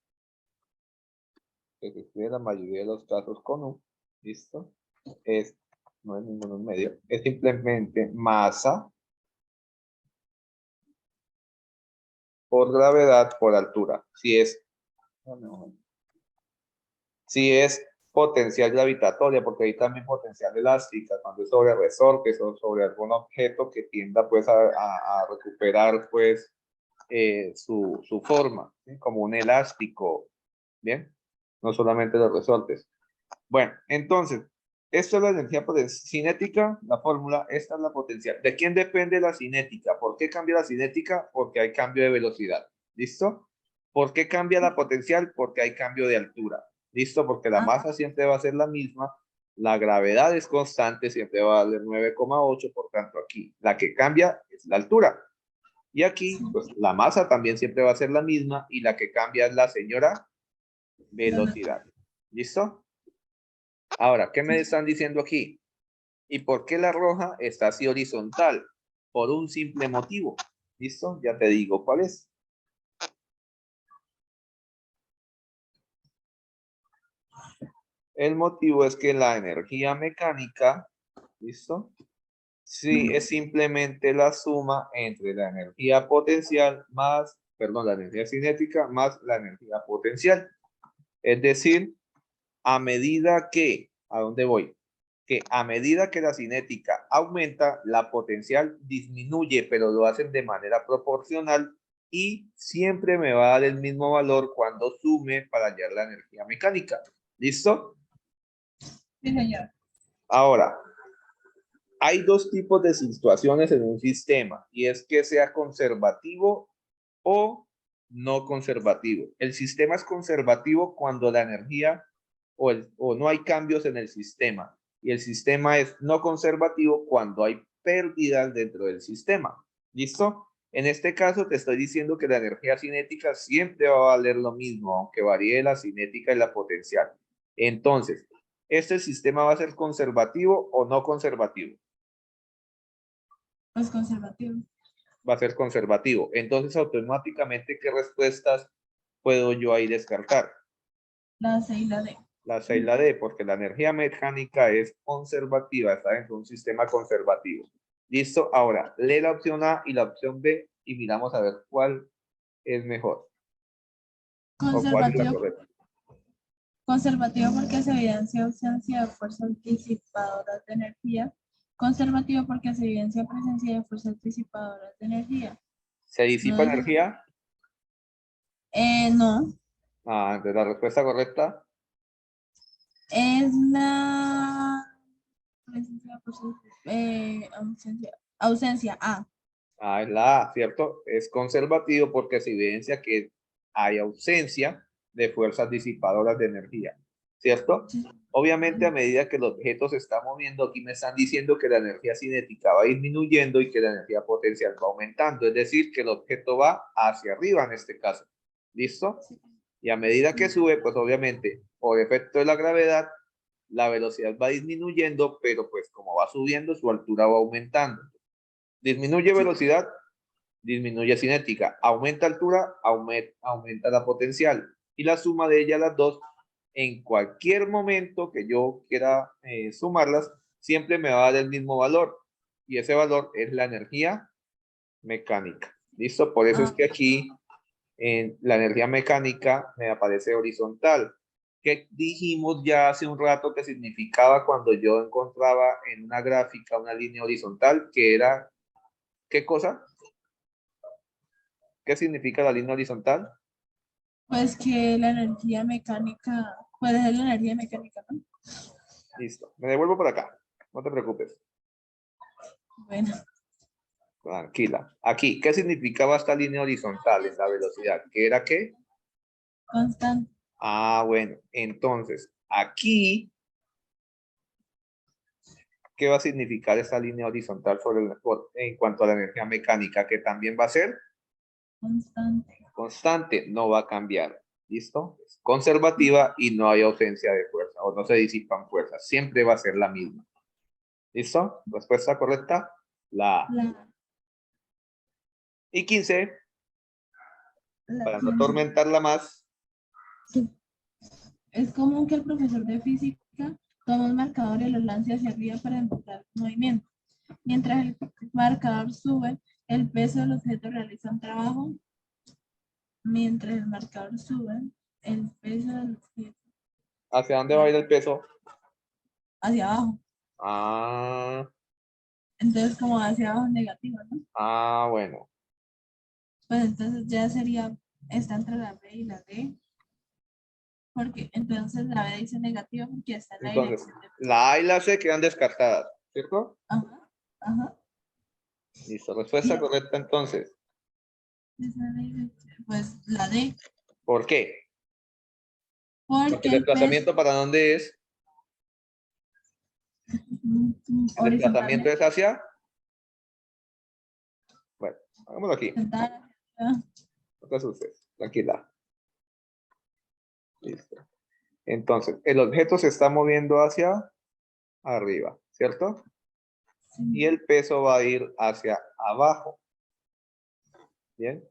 [SPEAKER 1] que se escribe en la mayoría de los casos con U, ¿listo? No es ninguno en medio, es simplemente masa por gravedad por altura. Si es potencial gravitatoria, porque hay también potencial elástica, cuando es sobre resortes o sobre algún objeto que tienda pues a recuperar pues su forma, ¿sí? Como un elástico, ¿bien? No solamente los resortes. Bueno, entonces, esto es la energía cinética, la fórmula, esta es la potencial. ¿De quién depende la cinética? ¿Por qué cambia la cinética? Porque hay cambio de velocidad. ¿Listo? ¿Por qué cambia la potencial? Porque hay cambio de altura. ¿Listo? Porque la masa siempre va a ser la misma, la gravedad es constante, siempre va a valer 9,8, por tanto aquí la que cambia es la altura. Y aquí, pues la masa también siempre va a ser la misma y la que cambia es la señora velocidad. ¿Listo? Ahora, ¿qué me están diciendo aquí? ¿Y por qué la roja está así horizontal? Por un simple motivo. ¿Listo? Ya te digo cuál es. El motivo es que la energía mecánica, ¿listo? Sí, es simplemente la suma entre la energía potencial más, perdón, la energía cinética más la energía potencial. Es decir, a medida que, ¿a dónde voy? Que a medida que la cinética aumenta, la potencial disminuye, pero lo hacen de manera proporcional y siempre me va a dar el mismo valor cuando sume para hallar la energía mecánica. ¿Listo?
[SPEAKER 2] Sí, señor.
[SPEAKER 1] Ahora, hay dos tipos de situaciones en un sistema y es que sea conservativo o no conservativo. El sistema es conservativo cuando la energía o no hay cambios en el sistema y el sistema es no conservativo cuando hay pérdidas dentro del sistema. ¿Listo? En este caso te estoy diciendo que la energía cinética siempre va a valer lo mismo, aunque varíe la cinética y la potencial. Entonces, ¿este sistema va a ser conservativo o no conservativo?
[SPEAKER 2] Pues conservativo.
[SPEAKER 1] Va a ser conservativo. Entonces, automáticamente, ¿qué respuestas puedo yo ahí descartar?
[SPEAKER 2] La C y la D.
[SPEAKER 1] La C y la D, porque la energía mecánica es conservativa, está dentro de un sistema conservativo. ¿Listo? Ahora, lee la opción A y la opción B y miramos a ver cuál es mejor. ¿O cuál es la
[SPEAKER 2] Conservativo,
[SPEAKER 1] correcta?
[SPEAKER 2] conservativo porque se evidencia ausencia de fuerzas disipadoras de energía. Conservativo porque se evidencia presencia de fuerzas disipadoras de energía.
[SPEAKER 1] ¿Se
[SPEAKER 2] ¿No
[SPEAKER 1] disipa
[SPEAKER 2] dice?
[SPEAKER 1] energía?
[SPEAKER 2] No.
[SPEAKER 1] Ah, entonces la respuesta correcta.
[SPEAKER 2] Es la presencia de fuerzas, ausencia A.
[SPEAKER 1] Ah, es la A, ¿cierto? Es conservativo porque se evidencia que hay ausencia de fuerzas disipadoras de energía, ¿cierto? Obviamente, a medida que el objeto se está moviendo, aquí me están diciendo que la energía cinética va disminuyendo y que la energía potencial va aumentando, es decir, que el objeto va hacia arriba en este caso, ¿listo? Y a medida que sube, pues obviamente, por efecto de la gravedad, la velocidad va disminuyendo, pero pues como va subiendo, su altura va aumentando. Disminuye velocidad, disminuye cinética. Aumenta altura, aumenta la potencial. Y la suma de ellas, las dos, en cualquier momento que yo quiera sumarlas, siempre me va a dar el mismo valor. Y ese valor es la energía mecánica. ¿Listo? Por eso es que aquí en la energía mecánica me aparece horizontal. ¿Qué dijimos ya hace un rato que significaba cuando yo encontraba en una gráfica una línea horizontal? Que era, ¿qué cosa? ¿Qué significa la línea horizontal?
[SPEAKER 2] Pues que la energía mecánica, puede ser la energía mecánica, ¿no?
[SPEAKER 1] Listo. Me devuelvo por acá. No te preocupes.
[SPEAKER 2] Bueno,
[SPEAKER 1] Tranquila. Aquí, ¿qué significaba esta línea horizontal en la velocidad? ¿Qué era qué?
[SPEAKER 2] constante.
[SPEAKER 1] Ah, bueno. Entonces, aquí, ¿qué va a significar esta línea horizontal en cuanto a la energía mecánica? Que también va a ser
[SPEAKER 2] Constante.
[SPEAKER 1] constante, no va a cambiar. ¿Listo? Es conservativa y no hay ausencia de fuerza o no se disipan fuerzas. Siempre va a ser la misma. ¿Listo? Respuesta correcta, la A. Y 15,
[SPEAKER 2] La
[SPEAKER 1] para no
[SPEAKER 2] 15.
[SPEAKER 1] atormentarla más.
[SPEAKER 2] Sí. Es común que el profesor de física tome un marcador y lo lance hacia arriba para demostrar movimiento. Mientras el marcador sube, el peso del objeto realiza un trabajo. Mientras el marcador sube, el peso del objeto
[SPEAKER 1] ¿Hacia dónde va a ir el peso?
[SPEAKER 2] hacia abajo.
[SPEAKER 1] Ah,
[SPEAKER 2] Entonces, como hacia abajo es negativo, ¿no?
[SPEAKER 1] bueno.
[SPEAKER 2] Pues entonces ya sería, está entre la B y la D. Porque entonces la B dice negativo porque está en la
[SPEAKER 1] Entonces,
[SPEAKER 2] dirección de...
[SPEAKER 1] la A y la C quedan descartadas, ¿cierto?
[SPEAKER 2] Ajá, ajá.
[SPEAKER 1] Listo.
[SPEAKER 2] Y
[SPEAKER 1] Respuesta correcta entonces.
[SPEAKER 2] pues la D.
[SPEAKER 1] ¿Por qué? Porque
[SPEAKER 2] Porque
[SPEAKER 1] el
[SPEAKER 2] el peso
[SPEAKER 1] desplazamiento para dónde es? El desplazamiento
[SPEAKER 2] horizontalmente
[SPEAKER 1] es hacia. Bueno, hagámoslo aquí.
[SPEAKER 2] sentada,
[SPEAKER 1] No te asustes. Tranquila. Listo. Entonces, el objeto se está moviendo hacia arriba, ¿cierto? Y el peso va a ir hacia abajo. ¿Bien?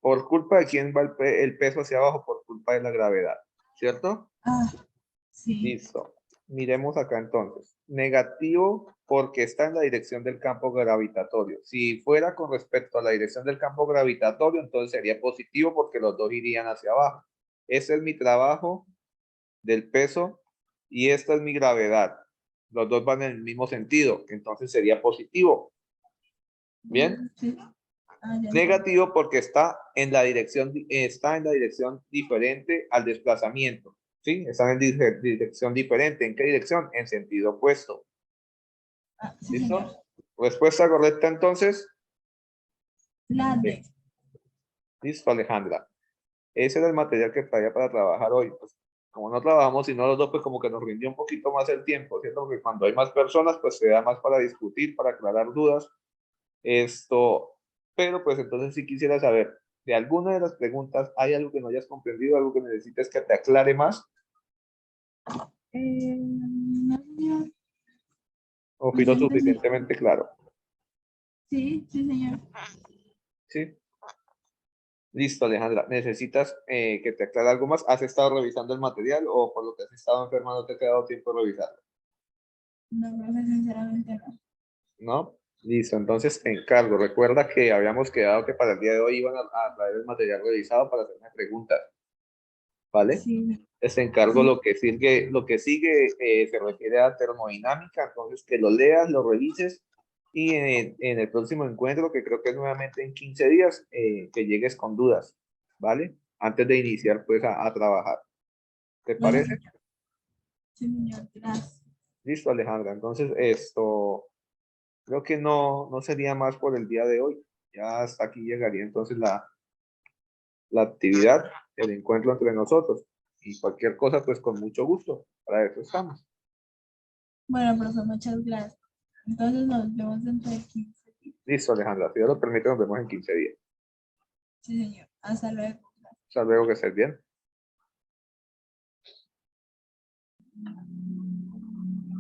[SPEAKER 1] ¿Por culpa de quién va el peso hacia abajo? Por culpa de la gravedad, ¿cierto?
[SPEAKER 2] sí.
[SPEAKER 1] Listo. Miremos acá entonces. Negativo porque está en la dirección del campo gravitatorio. Si fuera con respecto a la dirección del campo gravitatorio, entonces sería positivo porque los dos irían hacia abajo. Ese es mi trabajo del peso y esta es mi gravedad. Los dos van en el mismo sentido, entonces sería positivo. ¿Bien?
[SPEAKER 2] Sí. Ya
[SPEAKER 1] Negativo porque está en la dirección diferente al desplazamiento. ¿Sí? Están en dirección diferente. ¿En qué dirección? En sentido opuesto.
[SPEAKER 2] sí, señor.
[SPEAKER 1] ¿Listo? Respuesta correcta entonces.
[SPEAKER 2] La D.
[SPEAKER 1] Listo, Alejandra. Ese era el material que traía para trabajar hoy. Pues, como no trabajamos sino los dos, pues como que nos rindió un poquito más el tiempo, ¿cierto? Porque cuando hay más personas, pues se da más para discutir, para aclarar dudas. Pero pues entonces sí quisiera saber, de alguna de las preguntas, ¿hay algo que no hayas comprendido, algo que necesites que te aclare más?
[SPEAKER 2] No, señor.
[SPEAKER 1] ¿O fui
[SPEAKER 2] Pues
[SPEAKER 1] lo
[SPEAKER 2] yo entendí.
[SPEAKER 1] suficientemente claro?
[SPEAKER 2] Sí, sí, señor.
[SPEAKER 1] Sí. Listo, Alejandra. ¿Necesitas que te aclare algo más? ¿Has estado revisando el material o por lo que has estado enferma no te ha quedado tiempo de revisarlo?
[SPEAKER 2] No, profe, sinceramente no.
[SPEAKER 1] ¿No? Listo, entonces te encargo. Recuerda que habíamos quedado que para el día de hoy iban a traer el material revisado para hacerme preguntas, ¿vale?
[SPEAKER 2] Sí,
[SPEAKER 1] Te encargo
[SPEAKER 2] sí.
[SPEAKER 1] lo que sigue se refiere a termodinámica, entonces que lo leas, lo revises y en el próximo encuentro, que creo que es nuevamente en 15 días, que llegues con dudas, ¿vale? Antes de iniciar pues a trabajar. ¿Te
[SPEAKER 2] Bueno,
[SPEAKER 1] parece?
[SPEAKER 2] señor. Sí, señor. Gracias.
[SPEAKER 1] Listo, Alejandra. Entonces, creo que no sería más por el día de hoy. Ya hasta aquí llegaría entonces la actividad, el encuentro entre nosotros. Y cualquier cosa, pues con mucho gusto. Para eso estamos.
[SPEAKER 2] Bueno, profe, muchas gracias. Entonces nos vemos dentro de 15 días.
[SPEAKER 1] Listo, Alejandra. Si Dios lo permite, nos vemos en 15 días.
[SPEAKER 2] Sí, señor. Hasta luego.
[SPEAKER 1] Hasta luego, que estés bien.